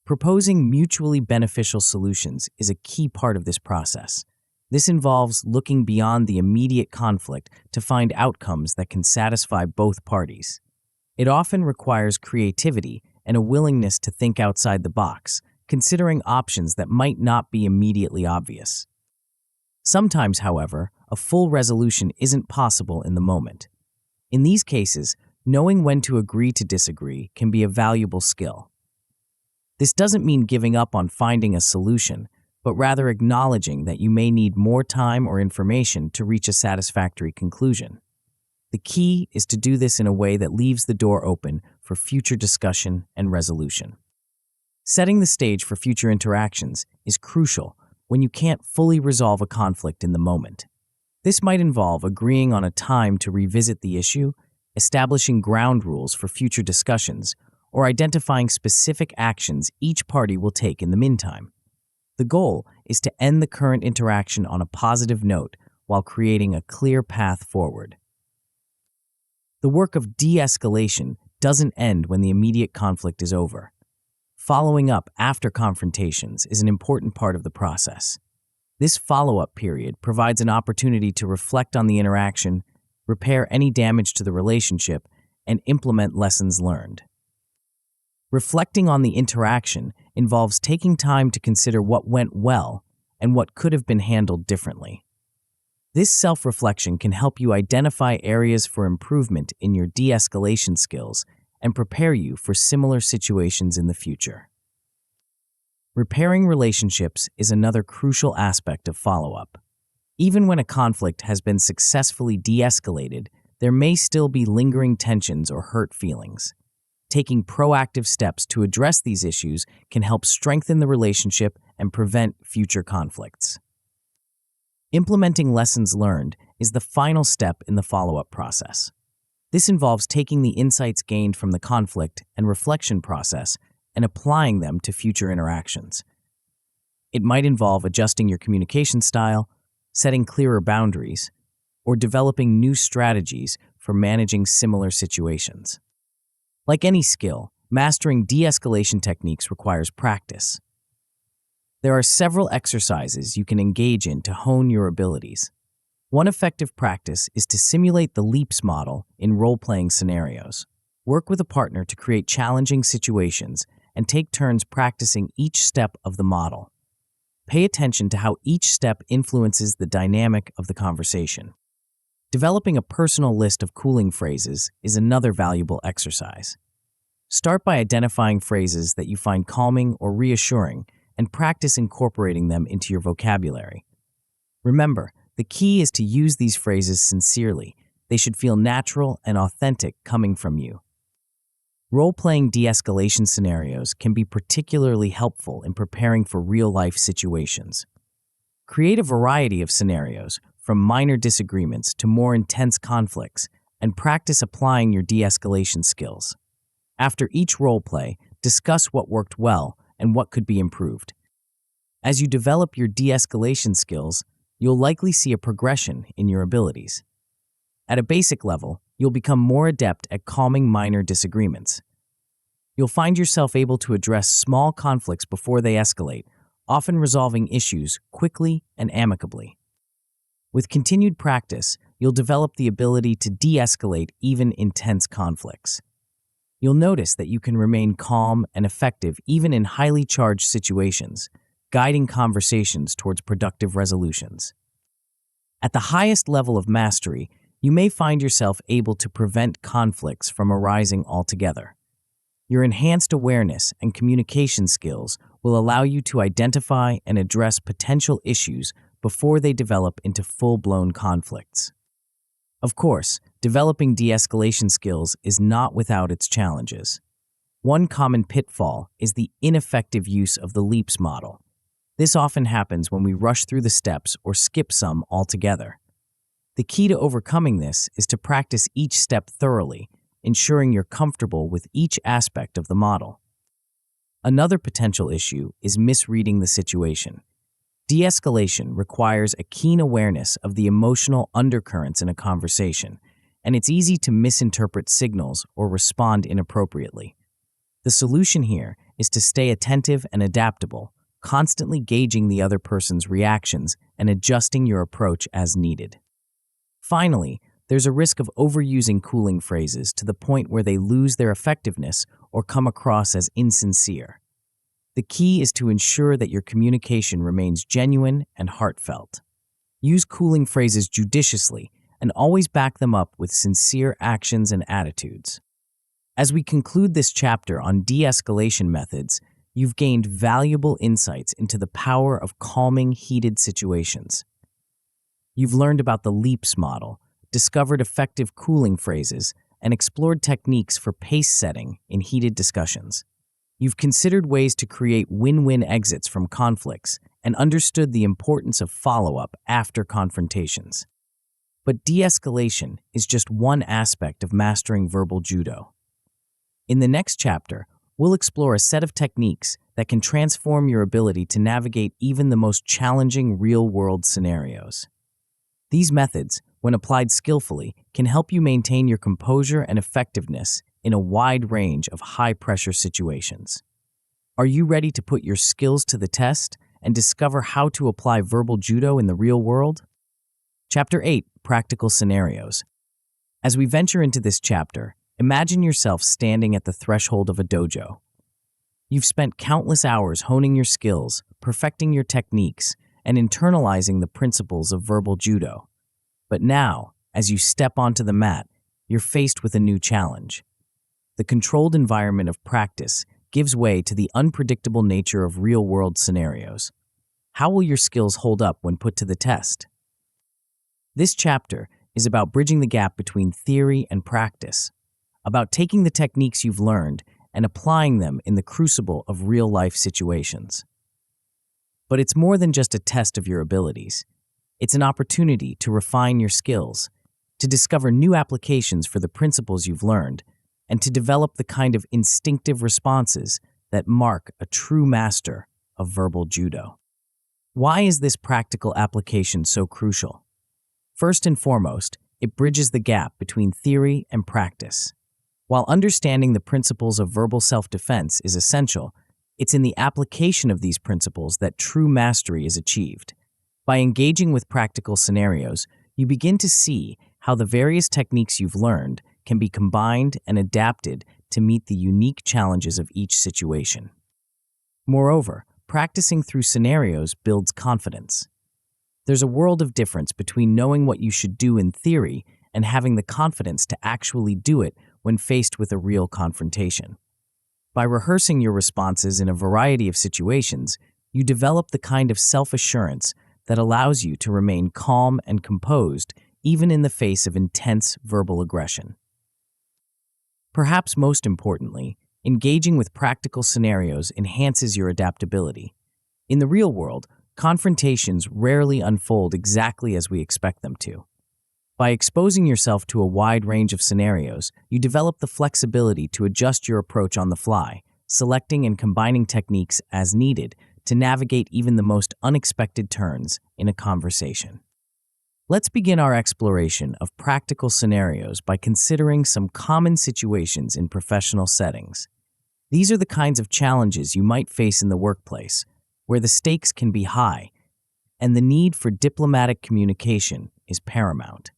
Proposing mutually beneficial solutions is a key part of this process. This involves looking beyond the immediate conflict to find outcomes that can satisfy both parties. It often requires creativity and a willingness to think outside the box, considering options that might not be immediately obvious. Sometimes, however, a full resolution isn't possible in the moment. In these cases, knowing when to agree to disagree can be a valuable skill. This doesn't mean giving up on finding a solution, but rather acknowledging that you may need more time or information to reach a satisfactory conclusion. The key is to do this in a way that leaves the door open for future discussion and resolution. Setting the stage for future interactions is crucial when you can't fully resolve a conflict in the moment. This might involve agreeing on a time to revisit the issue, establishing ground rules for future discussions, or identifying specific actions each party will take in the meantime. The goal is to end the current interaction on a positive note while creating a clear path forward. The work of de-escalation doesn't end when the immediate conflict is over. Following up after confrontations is an important part of the process. This follow-up period provides an opportunity to reflect on the interaction, repair any damage to the relationship, and implement lessons learned. Reflecting on the interaction involves taking time to consider what went well and what could have been handled differently. This self-reflection can help you identify areas for improvement in your de-escalation skills and prepare you for similar situations in the future. Repairing relationships is another crucial aspect of follow-up. Even when a conflict has been successfully de-escalated, there may still be lingering tensions or hurt feelings. Taking proactive steps to address these issues can help strengthen the relationship and prevent future conflicts. Implementing lessons learned is the final step in the follow-up process. This involves taking the insights gained from the conflict and reflection process and applying them to future interactions. It might involve adjusting your communication style, setting clearer boundaries, or developing new strategies for managing similar situations. Like any skill, mastering de-escalation techniques requires practice. There are several exercises you can engage in to hone your abilities. One effective practice is to simulate the LEAPS model in role-playing scenarios. Work with a partner to create challenging situations and take turns practicing each step of the model. Pay attention to how each step influences the dynamic of the conversation. Developing a personal list of cooling phrases is another valuable exercise. Start by identifying phrases that you find calming or reassuring and practice incorporating them into your vocabulary. Remember, the key is to use these phrases sincerely. They should feel natural and authentic coming from you. Role-playing de-escalation scenarios can be particularly helpful in preparing for real-life situations. Create a variety of scenarios, from minor disagreements to more intense conflicts, and practice applying your de-escalation skills. After each role-play, discuss what worked well and what could be improved. As you develop your de-escalation skills, you'll likely see a progression in your abilities. At a basic level, you'll become more adept at calming minor disagreements. You'll find yourself able to address small conflicts before they escalate, often resolving issues quickly and amicably. With continued practice, you'll develop the ability to de-escalate even intense conflicts. You'll notice that you can remain calm and effective even in highly charged situations, guiding conversations towards productive resolutions. At the highest level of mastery, you may find yourself able to prevent conflicts from arising altogether. Your enhanced awareness and communication skills will allow you to identify and address potential issues before they develop into full-blown conflicts. Of course, developing de-escalation skills is not without its challenges. One common pitfall is the ineffective use of the LEAPS model. This often happens when we rush through the steps or skip some altogether. The key to overcoming this is to practice each step thoroughly, ensuring you're comfortable with each aspect of the model. Another potential issue is misreading the situation. De-escalation requires a keen awareness of the emotional undercurrents in a conversation, and it's easy to misinterpret signals or respond inappropriately. The solution here is to stay attentive and adaptable, constantly gauging the other person's reactions and adjusting your approach as needed. Finally, there's a risk of overusing cooling phrases to the point where they lose their effectiveness or come across as insincere. The key is to ensure that your communication remains genuine and heartfelt. Use cooling phrases judiciously and always back them up with sincere actions and attitudes. As we conclude this chapter on de-escalation methods, you've gained valuable insights into the power of calming heated situations. You've learned about the LEAPS model, discovered effective cooling phrases, and explored techniques for pace setting in heated discussions. You've considered ways to create win-win exits from conflicts and understood the importance of follow-up after confrontations. But de-escalation is just one aspect of mastering verbal judo. In the next chapter, we'll explore a set of techniques that can transform your ability to navigate even the most challenging real-world scenarios. These methods, when applied skillfully, can help you maintain your composure and effectiveness in a wide range of high-pressure situations. Are you ready to put your skills to the test and discover how to apply verbal judo in the real world? Chapter 8, Practical Scenarios. As we venture into this chapter, imagine yourself standing at the threshold of a dojo. You've spent countless hours honing your skills, perfecting your techniques, and internalizing the principles of verbal judo. But now, as you step onto the mat, you're faced with a new challenge. The controlled environment of practice gives way to the unpredictable nature of real-world scenarios. How will your skills hold up when put to the test? This chapter is about bridging the gap between theory and practice, about taking the techniques you've learned and applying them in the crucible of real-life situations. But it's more than just a test of your abilities. It's an opportunity to refine your skills, to discover new applications for the principles you've learned, and to develop the kind of instinctive responses that mark a true master of verbal judo. Why is this practical application so crucial? First and foremost, it bridges the gap between theory and practice. While understanding the principles of verbal self-defense is essential, it's in the application of these principles that true mastery is achieved. By engaging with practical scenarios, you begin to see how the various techniques you've learned can be combined and adapted to meet the unique challenges of each situation. Moreover, practicing through scenarios builds confidence. There's a world of difference between knowing what you should do in theory and having the confidence to actually do it when faced with a real confrontation. By rehearsing your responses in a variety of situations, you develop the kind of self-assurance that allows you to remain calm and composed even in the face of intense verbal aggression. Perhaps most importantly, engaging with practical scenarios enhances your adaptability. In the real world, confrontations rarely unfold exactly as we expect them to. By exposing yourself to a wide range of scenarios, you develop the flexibility to adjust your approach on the fly, selecting and combining techniques as needed to navigate even the most unexpected turns in a conversation. Let's begin our exploration of practical scenarios by considering some common situations in professional settings. These are the kinds of challenges you might face in the workplace, where the stakes can be high, and the need for diplomatic communication is paramount.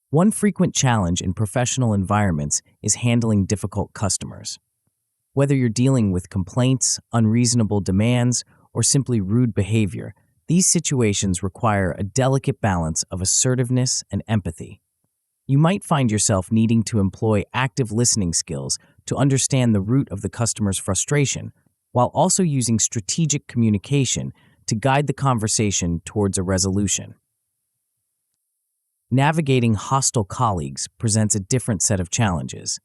One frequent challenge in professional environments is handling difficult customers. Whether you're dealing with complaints, unreasonable demands, or simply rude behavior, these situations require a delicate balance of assertiveness and empathy. You might find yourself needing to employ active listening skills to understand the root of the customer's frustration, while also using strategic communication to guide the conversation towards a resolution. Navigating hostile colleagues presents a different set of challenges.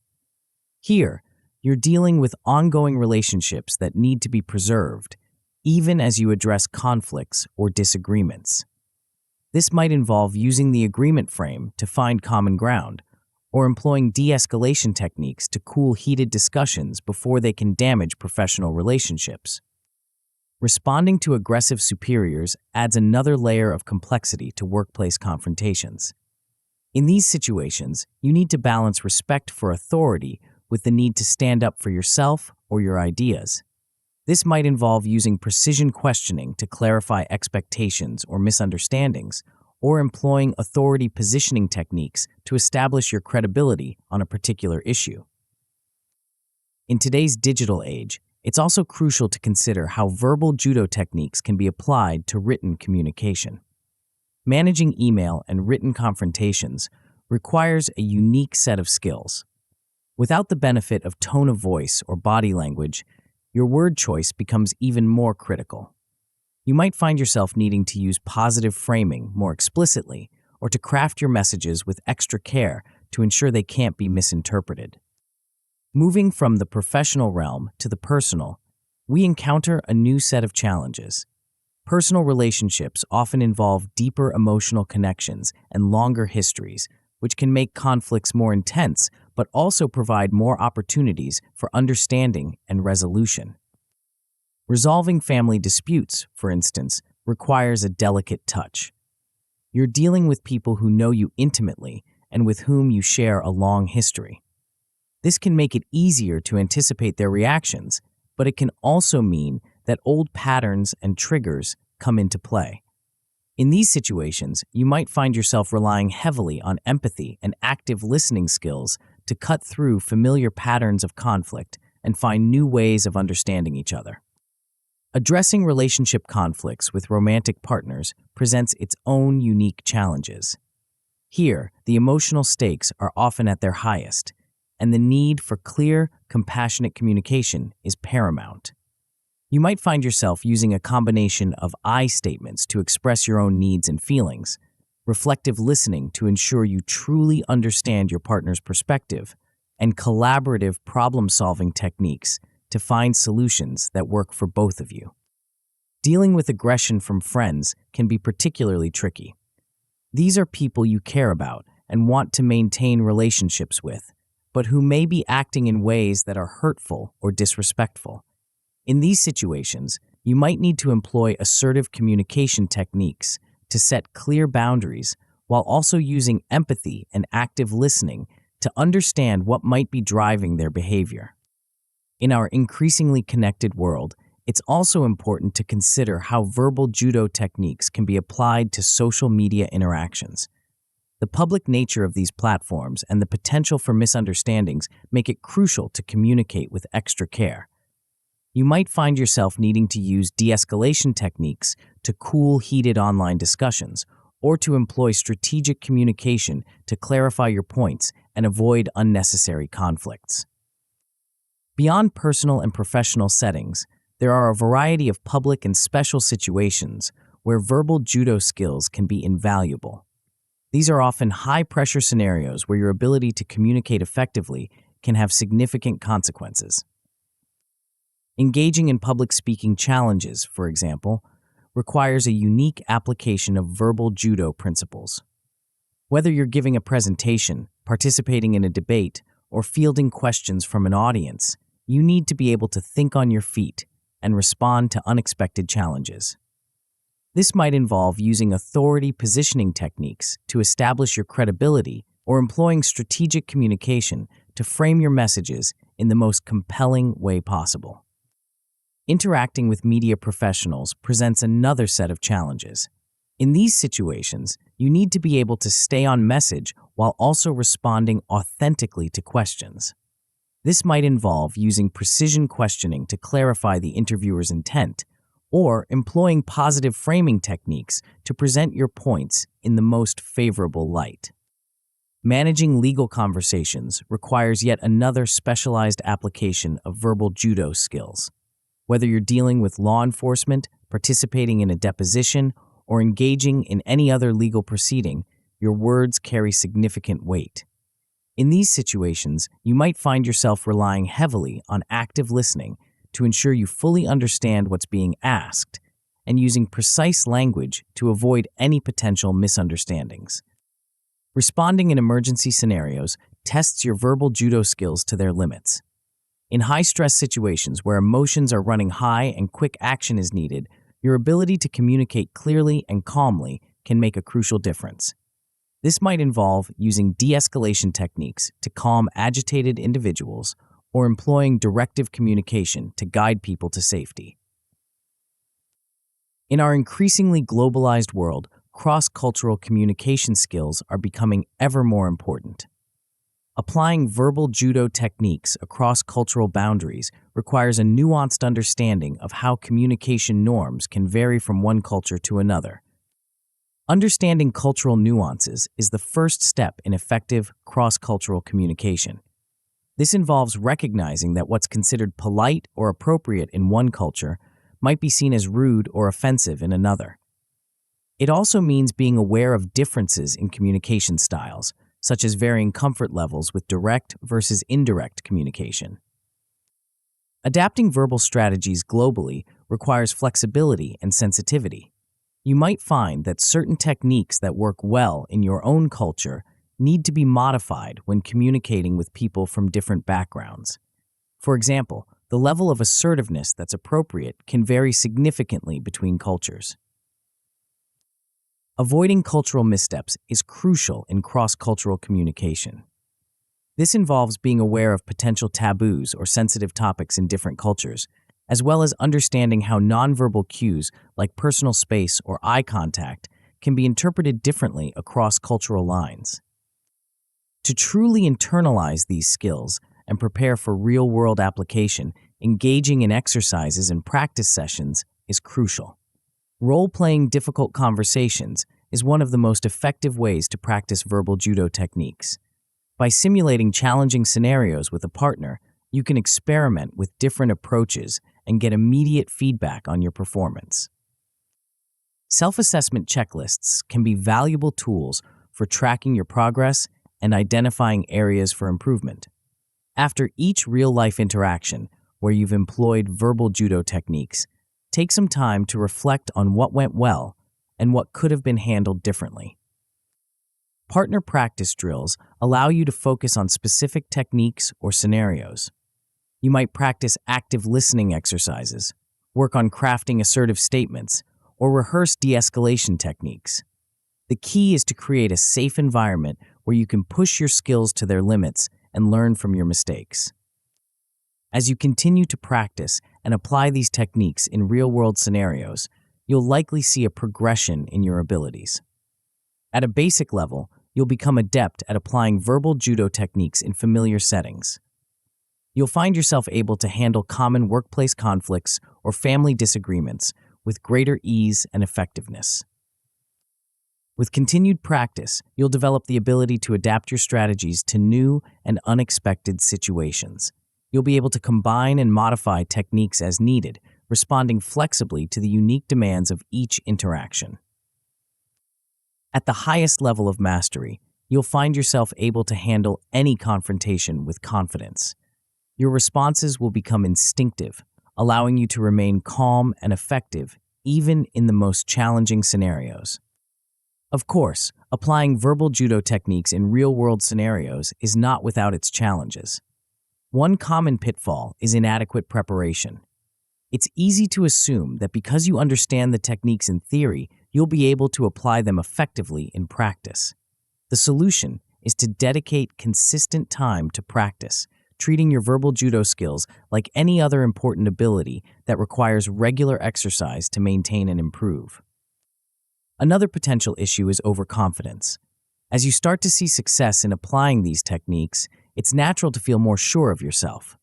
Here, you're dealing with ongoing relationships that need to be preserved, even as you address conflicts or disagreements. This might involve using the agreement frame to find common ground, or employing de-escalation techniques to cool heated discussions before they can damage professional relationships. Responding to aggressive superiors adds another layer of complexity to workplace confrontations. In these situations, you need to balance respect for authority with the need to stand up for yourself or your ideas. This might involve using precision questioning to clarify expectations or misunderstandings, or employing authority positioning techniques to establish your credibility on a particular issue. In today's digital age, it's also crucial to consider how verbal judo techniques can be applied to written communication. Managing email and written confrontations requires a unique set of skills. Without the benefit of tone of voice or body language, your word choice becomes even more critical. You might find yourself needing to use positive framing more explicitly, or to craft your messages with extra care to ensure they can't be misinterpreted. Moving from the professional realm to the personal, we encounter a new set of challenges. Personal relationships often involve deeper emotional connections and longer histories, which can make conflicts more intense, but also provide more opportunities for understanding and resolution. Resolving family disputes, for instance, requires a delicate touch. You're dealing with people who know you intimately and with whom you share a long history. This can make it easier to anticipate their reactions, but it can also mean that old patterns and triggers come into play. In these situations, you might find yourself relying heavily on empathy and active listening skills to cut through familiar patterns of conflict and find new ways of understanding each other. Addressing relationship conflicts with romantic partners presents its own unique challenges. Here, the emotional stakes are often at their highest, and the need for clear, compassionate communication is paramount. You might find yourself using a combination of I statements to express your own needs and feelings, reflective listening to ensure you truly understand your partner's perspective, and collaborative problem-solving techniques to find solutions that work for both of you. Dealing with aggression from friends can be particularly tricky. These are people you care about and want to maintain relationships with, but who may be acting in ways that are hurtful or disrespectful. In these situations, you might need to employ assertive communication techniques to set clear boundaries while also using empathy and active listening to understand what might be driving their behavior. In our increasingly connected world, it's also important to consider how verbal judo techniques can be applied to social media interactions. The public nature of these platforms and the potential for misunderstandings make it crucial to communicate with extra care. You might find yourself needing to use de-escalation techniques to cool heated online discussions, or to employ strategic communication to clarify your points and avoid unnecessary conflicts. Beyond personal and professional settings, there are a variety of public and special situations where verbal judo skills can be invaluable. These are often high-pressure scenarios where your ability to communicate effectively can have significant consequences. Engaging in public speaking challenges, for example, requires a unique application of verbal judo principles. Whether you're giving a presentation, participating in a debate, or fielding questions from an audience, you need to be able to think on your feet and respond to unexpected challenges. This might involve using authority positioning techniques to establish your credibility or employing strategic communication to frame your messages in the most compelling way possible. Interacting with media professionals presents another set of challenges. In these situations, you need to be able to stay on message while also responding authentically to questions. This might involve using precision questioning to clarify the interviewer's intent, or employing positive framing techniques to present your points in the most favorable light. Managing legal conversations requires yet another specialized application of verbal judo skills. Whether you're dealing with law enforcement, participating in a deposition, or engaging in any other legal proceeding, your words carry significant weight. In these situations, you might find yourself relying heavily on active listening to ensure you fully understand what's being asked, and using precise language to avoid any potential misunderstandings. Responding in emergency scenarios tests your verbal judo skills to their limits. In high-stress situations where emotions are running high and quick action is needed, your ability to communicate clearly and calmly can make a crucial difference. This might involve using de-escalation techniques to calm agitated individuals or employing directive communication to guide people to safety. In our increasingly globalized world, cross-cultural communication skills are becoming ever more important. Applying verbal judo techniques across cultural boundaries requires a nuanced understanding of how communication norms can vary from one culture to another. Understanding cultural nuances is the first step in effective cross-cultural communication. This involves recognizing that what's considered polite or appropriate in one culture might be seen as rude or offensive in another. It also means being aware of differences in communication styles, such as varying comfort levels with direct versus indirect communication. Adapting verbal strategies globally requires flexibility and sensitivity. You might find that certain techniques that work well in your own culture need to be modified when communicating with people from different backgrounds. For example, the level of assertiveness that's appropriate can vary significantly between cultures. Avoiding cultural missteps is crucial in cross-cultural communication. This involves being aware of potential taboos or sensitive topics in different cultures, as well as understanding how nonverbal cues like personal space or eye contact can be interpreted differently across cultural lines. To truly internalize these skills and prepare for real-world application, engaging in exercises and practice sessions is crucial. Role-playing difficult conversations is one of the most effective ways to practice verbal judo techniques. By simulating challenging scenarios with a partner, you can experiment with different approaches and get immediate feedback on your performance. Self-assessment checklists can be valuable tools for tracking your progress and identifying areas for improvement. After each real-life interaction where you've employed verbal judo techniques, take some time to reflect on what went well and what could have been handled differently. Partner practice drills allow you to focus on specific techniques or scenarios. You might practice active listening exercises, work on crafting assertive statements, or rehearse de-escalation techniques. The key is to create a safe environment where you can push your skills to their limits and learn from your mistakes. As you continue to practice and apply these techniques in real-world scenarios, you'll likely see a progression in your abilities. At a basic level, you'll become adept at applying verbal judo techniques in familiar settings. You'll find yourself able to handle common workplace conflicts or family disagreements with greater ease and effectiveness. With continued practice, you'll develop the ability to adapt your strategies to new and unexpected situations. You'll be able to combine and modify techniques as needed, responding flexibly to the unique demands of each interaction. At the highest level of mastery, you'll find yourself able to handle any confrontation with confidence. Your responses will become instinctive, allowing you to remain calm and effective even in the most challenging scenarios. Of course, applying verbal judo techniques in real-world scenarios is not without its challenges. One common pitfall is inadequate preparation. It's easy to assume that because you understand the techniques in theory, you'll be able to apply them effectively in practice. The solution is to dedicate consistent time to practice, treating your verbal judo skills like any other important ability that requires regular exercise to maintain and improve. Another potential issue is overconfidence. As you start to see success in applying these techniques, it's natural to feel more sure of yourself.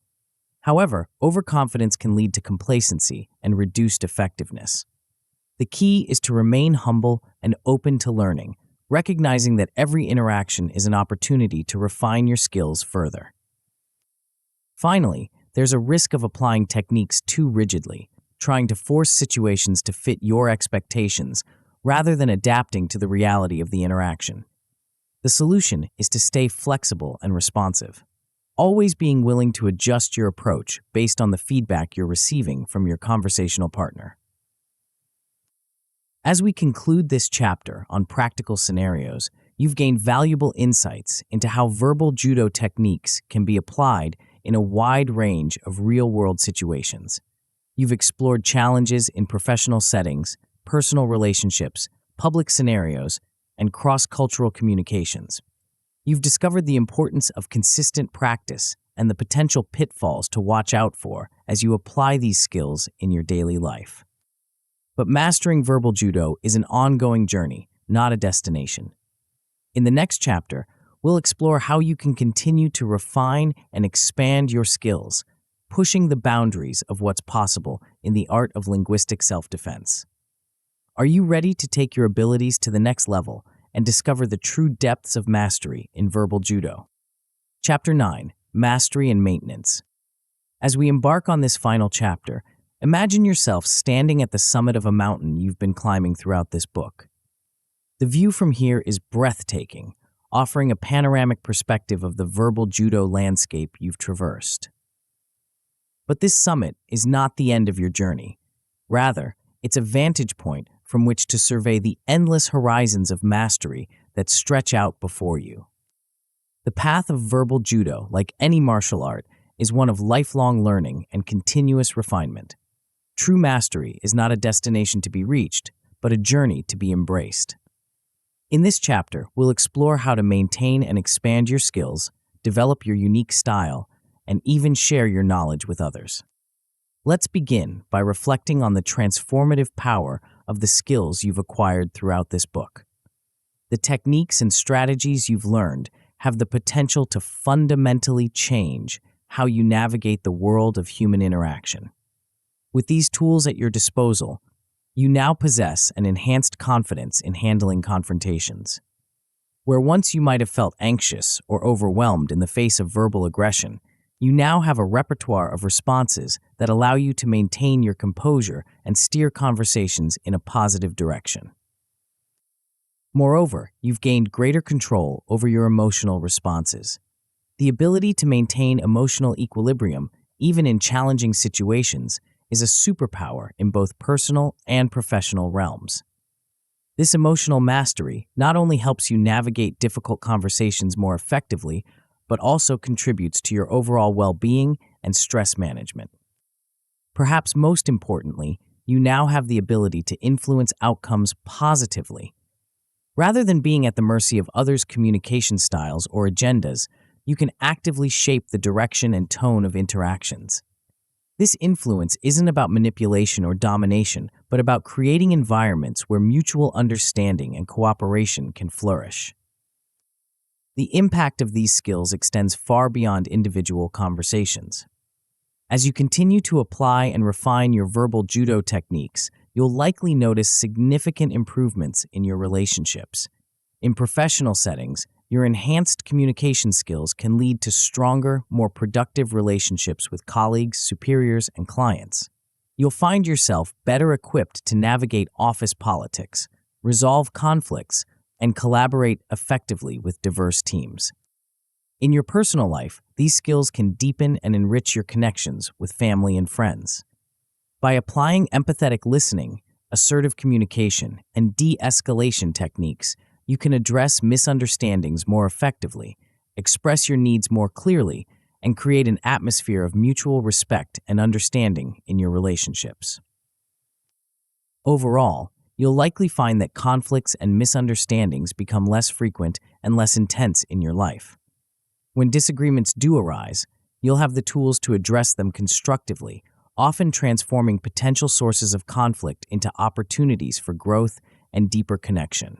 However, overconfidence can lead to complacency and reduced effectiveness. The key is to remain humble and open to learning, recognizing that every interaction is an opportunity to refine your skills further. Finally, there's a risk of applying techniques too rigidly, trying to force situations to fit your expectations rather than adapting to the reality of the interaction. The solution is to stay flexible and responsive, always being willing to adjust your approach based on the feedback you're receiving from your conversational partner. As we conclude this chapter on practical scenarios, you've gained valuable insights into how verbal judo techniques can be applied in a wide range of real-world situations. You've explored challenges in professional settings, personal relationships, public scenarios, and cross-cultural communications. You've discovered the importance of consistent practice and the potential pitfalls to watch out for as you apply these skills in your daily life. But mastering verbal judo is an ongoing journey, not a destination. In the next chapter, we'll explore how you can continue to refine and expand your skills, pushing the boundaries of what's possible in the art of linguistic self-defense. Are you ready to take your abilities to the next level and discover the true depths of mastery in verbal judo? Chapter 9, Mastery and Maintenance. As we embark on this final chapter, imagine yourself standing at the summit of a mountain you've been climbing throughout this book. The view from here is breathtaking, offering a panoramic perspective of the verbal judo landscape you've traversed. But this summit is not the end of your journey. Rather, it's a vantage point from which to survey the endless horizons of mastery that stretch out before you. The path of verbal judo, like any martial art, is one of lifelong learning and continuous refinement. True mastery is not a destination to be reached, but a journey to be embraced. In this chapter, we'll explore how to maintain and expand your skills, develop your unique style, and even share your knowledge with others. Let's begin by reflecting on the transformative power of the skills you've acquired throughout this book. The techniques and strategies you've learned have the potential to fundamentally change how you navigate the world of human interaction. With these tools at your disposal, you now possess an enhanced confidence in handling confrontations. Where once you might have felt anxious or overwhelmed in the face of verbal aggression, you now have a repertoire of responses that allow you to maintain your composure and steer conversations in a positive direction. Moreover, you've gained greater control over your emotional responses. The ability to maintain emotional equilibrium, even in challenging situations, is a superpower in both personal and professional realms. This emotional mastery not only helps you navigate difficult conversations more effectively, but also contributes to your overall well-being and stress management. Perhaps most importantly, you now have the ability to influence outcomes positively. Rather than being at the mercy of others' communication styles or agendas, you can actively shape the direction and tone of interactions. This influence isn't about manipulation or domination, but about creating environments where mutual understanding and cooperation can flourish. The impact of these skills extends far beyond individual conversations. As you continue to apply and refine your verbal judo techniques, you'll likely notice significant improvements in your relationships. In professional settings, your enhanced communication skills can lead to stronger, more productive relationships with colleagues, superiors, and clients. You'll find yourself better equipped to navigate office politics, resolve conflicts, and collaborate effectively with diverse teams. In your personal life, these skills can deepen and enrich your connections with family and friends. By applying empathetic listening, assertive communication, and de-escalation techniques, you can address misunderstandings more effectively, express your needs more clearly, and create an atmosphere of mutual respect and understanding in your relationships. Overall, you'll likely find that conflicts and misunderstandings become less frequent and less intense in your life. When disagreements do arise, you'll have the tools to address them constructively, often transforming potential sources of conflict into opportunities for growth and deeper connection.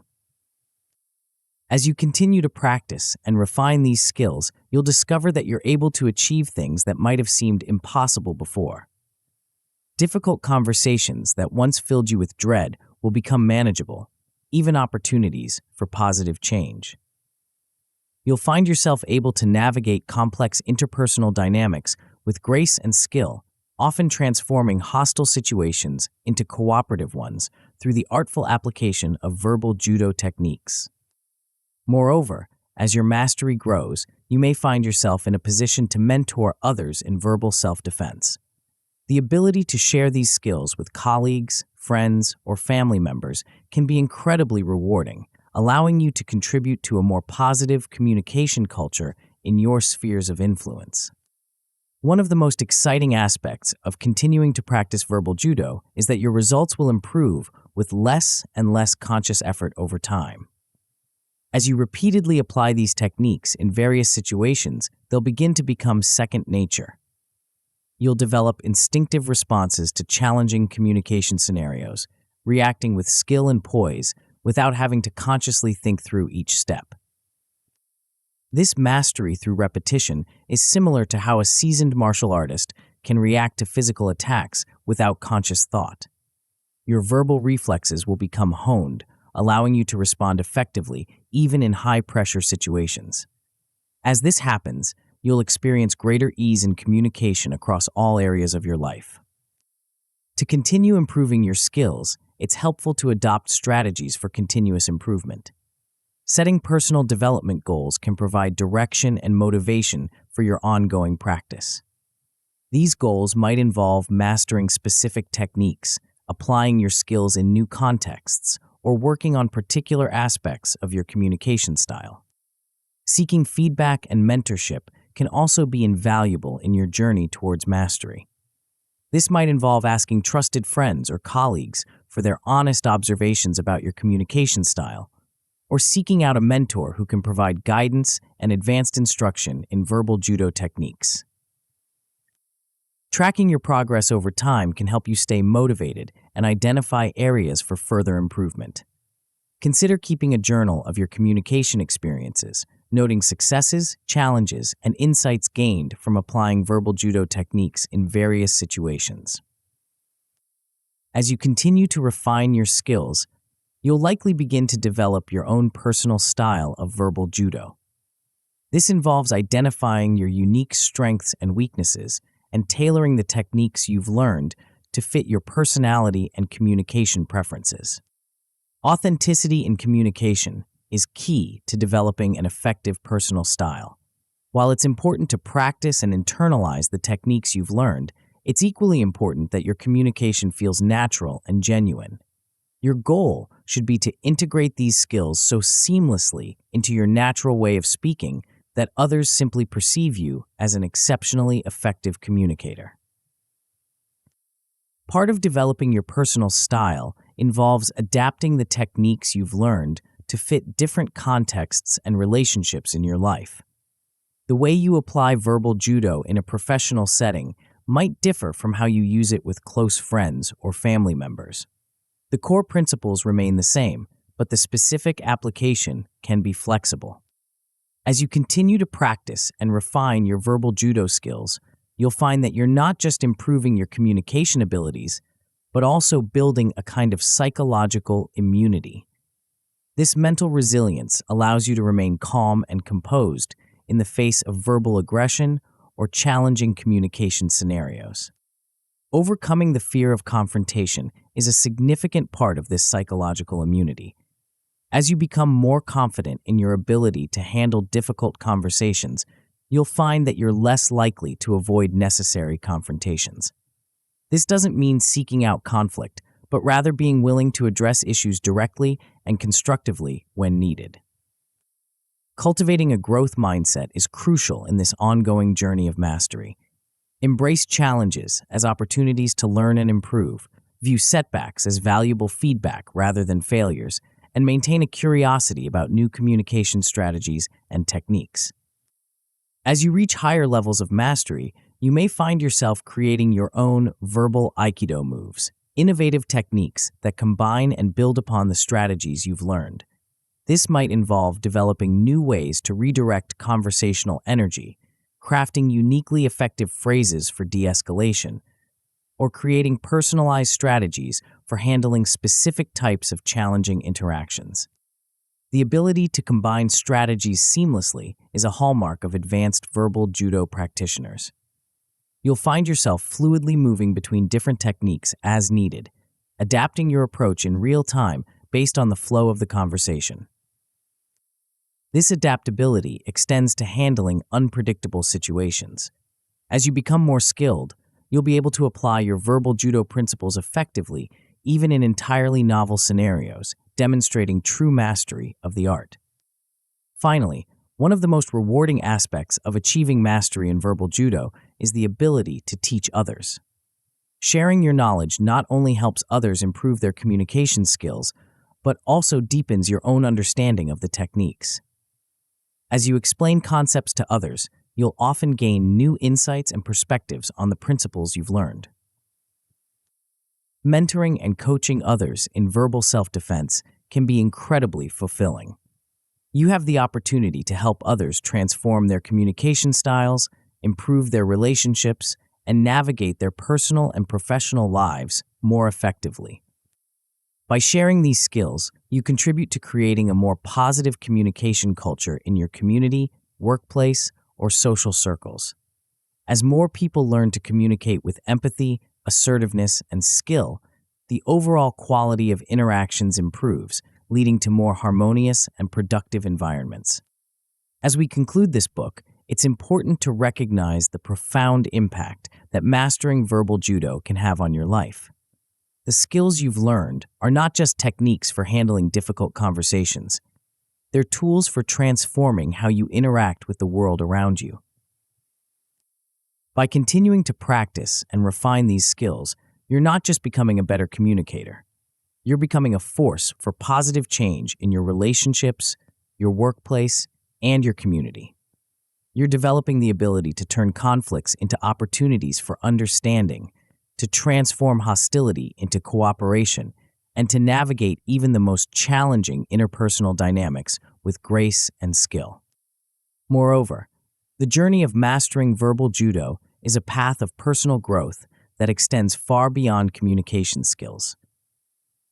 As you continue to practice and refine these skills, you'll discover that you're able to achieve things that might have seemed impossible before. Difficult conversations that once filled you with dread will become manageable, even opportunities for positive change. You'll find yourself able to navigate complex interpersonal dynamics with grace and skill, often transforming hostile situations into cooperative ones through the artful application of verbal judo techniques. Moreover, as your mastery grows, you may find yourself in a position to mentor others in verbal self-defense. The ability to share these skills with colleagues, friends, or family members can be incredibly rewarding, allowing you to contribute to a more positive communication culture in your spheres of influence. One of the most exciting aspects of continuing to practice verbal judo is that your results will improve with less and less conscious effort over time. As you repeatedly apply these techniques in various situations, they'll begin to become second nature. You'll develop instinctive responses to challenging communication scenarios, reacting with skill and poise without having to consciously think through each step. This mastery through repetition is similar to how a seasoned martial artist can react to physical attacks without conscious thought. Your verbal reflexes will become honed, allowing you to respond effectively even in high-pressure situations. As this happens, you'll experience greater ease in communication across all areas of your life. To continue improving your skills, it's helpful to adopt strategies for continuous improvement. Setting personal development goals can provide direction and motivation for your ongoing practice. These goals might involve mastering specific techniques, applying your skills in new contexts, or working on particular aspects of your communication style. Seeking feedback and mentorship can also be invaluable in your journey towards mastery. This might involve asking trusted friends or colleagues for their honest observations about your communication style, or seeking out a mentor who can provide guidance and advanced instruction in verbal judo techniques. Tracking your progress over time can help you stay motivated and identify areas for further improvement. Consider keeping a journal of your communication experiences, noting successes, challenges, and insights gained from applying verbal judo techniques in various situations. As you continue to refine your skills, you'll likely begin to develop your own personal style of verbal judo. This involves identifying your unique strengths and weaknesses and tailoring the techniques you've learned to fit your personality and communication preferences. Authenticity in communication is key to developing an effective personal style. While it's important to practice and internalize the techniques you've learned, it's equally important that your communication feels natural and genuine. Your goal should be to integrate these skills so seamlessly into your natural way of speaking that others simply perceive you as an exceptionally effective communicator. Part of developing your personal style involves adapting the techniques you've learned to fit different contexts and relationships in your life. The way you apply verbal judo in a professional setting might differ from how you use it with close friends or family members. The core principles remain the same, but the specific application can be flexible. As you continue to practice and refine your verbal judo skills, you'll find that you're not just improving your communication abilities, but also building a kind of psychological immunity. This mental resilience allows you to remain calm and composed in the face of verbal aggression or challenging communication scenarios. Overcoming the fear of confrontation is a significant part of this psychological immunity. As you become more confident in your ability to handle difficult conversations, you'll find that you're less likely to avoid necessary confrontations. This doesn't mean seeking out conflict, but rather being willing to address issues directly and constructively when needed. Cultivating a growth mindset is crucial in this ongoing journey of mastery. Embrace challenges as opportunities to learn and improve, view setbacks as valuable feedback rather than failures, and maintain a curiosity about new communication strategies and techniques. As you reach higher levels of mastery, you may find yourself creating your own verbal Aikido moves, innovative techniques that combine and build upon the strategies you've learned. This might involve developing new ways to redirect conversational energy, crafting uniquely effective phrases for de-escalation, or creating personalized strategies for handling specific types of challenging interactions. The ability to combine strategies seamlessly is a hallmark of advanced verbal judo practitioners. You'll find yourself fluidly moving between different techniques as needed, adapting your approach in real time based on the flow of the conversation. This adaptability extends to handling unpredictable situations. As you become more skilled, you'll be able to apply your verbal judo principles effectively even in entirely novel scenarios, demonstrating true mastery of the art. Finally, one of the most rewarding aspects of achieving mastery in verbal judo is the ability to teach others. Sharing your knowledge not only helps others improve their communication skills, but also deepens your own understanding of the techniques. As you explain concepts to others, you'll often gain new insights and perspectives on the principles you've learned. Mentoring and coaching others in verbal self-defense can be incredibly fulfilling. You have the opportunity to help others transform their communication styles, improve their relationships, and navigate their personal and professional lives more effectively. By sharing these skills, you contribute to creating a more positive communication culture in your community, workplace, or social circles. As more people learn to communicate with empathy, assertiveness, and skill, the overall quality of interactions improves, leading to more harmonious and productive environments. As we conclude this book, it's important to recognize the profound impact that mastering verbal judo can have on your life. The skills you've learned are not just techniques for handling difficult conversations. They're tools for transforming how you interact with the world around you. By continuing to practice and refine these skills, you're not just becoming a better communicator. You're becoming a force for positive change in your relationships, your workplace, and your community. You're developing the ability to turn conflicts into opportunities for understanding, to transform hostility into cooperation, and to navigate even the most challenging interpersonal dynamics with grace and skill. Moreover, the journey of mastering verbal judo is a path of personal growth that extends far beyond communication skills.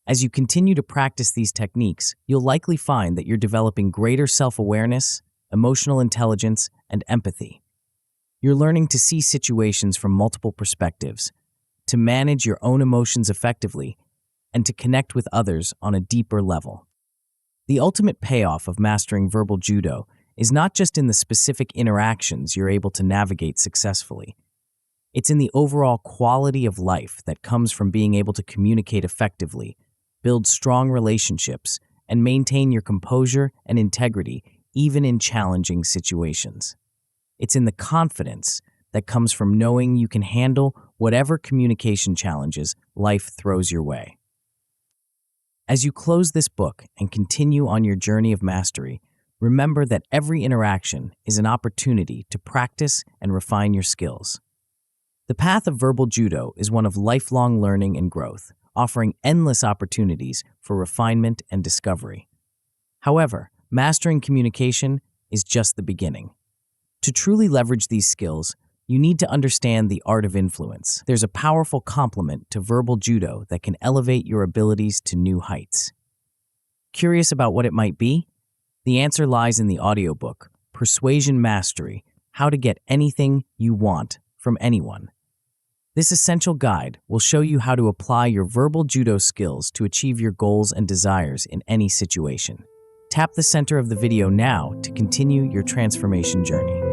As you continue to practice these techniques, you'll likely find that you're developing greater self-awareness, emotional intelligence, and empathy. You're learning to see situations from multiple perspectives, to manage your own emotions effectively, and to connect with others on a deeper level. The ultimate payoff of mastering verbal judo is not just in the specific interactions you're able to navigate successfully. It's in the overall quality of life that comes from being able to communicate effectively, build strong relationships, and maintain your composure and integrity even in challenging situations. It's in the confidence that comes from knowing you can handle whatever communication challenges life throws your way. As you close this book and continue on your journey of mastery, remember that every interaction is an opportunity to practice and refine your skills. The path of verbal judo is one of lifelong learning and growth, offering endless opportunities for refinement and discovery. However, mastering communication is just the beginning. To truly leverage these skills, you need to understand the art of influence. There's a powerful complement to verbal judo that can elevate your abilities to new heights. Curious about what it might be? The answer lies in the audiobook, Persuasion Mastery: How to Get Anything You Want from Anyone. This essential guide will show you how to apply your verbal judo skills to achieve your goals and desires in any situation. Tap the center of the video now to continue your transformation journey.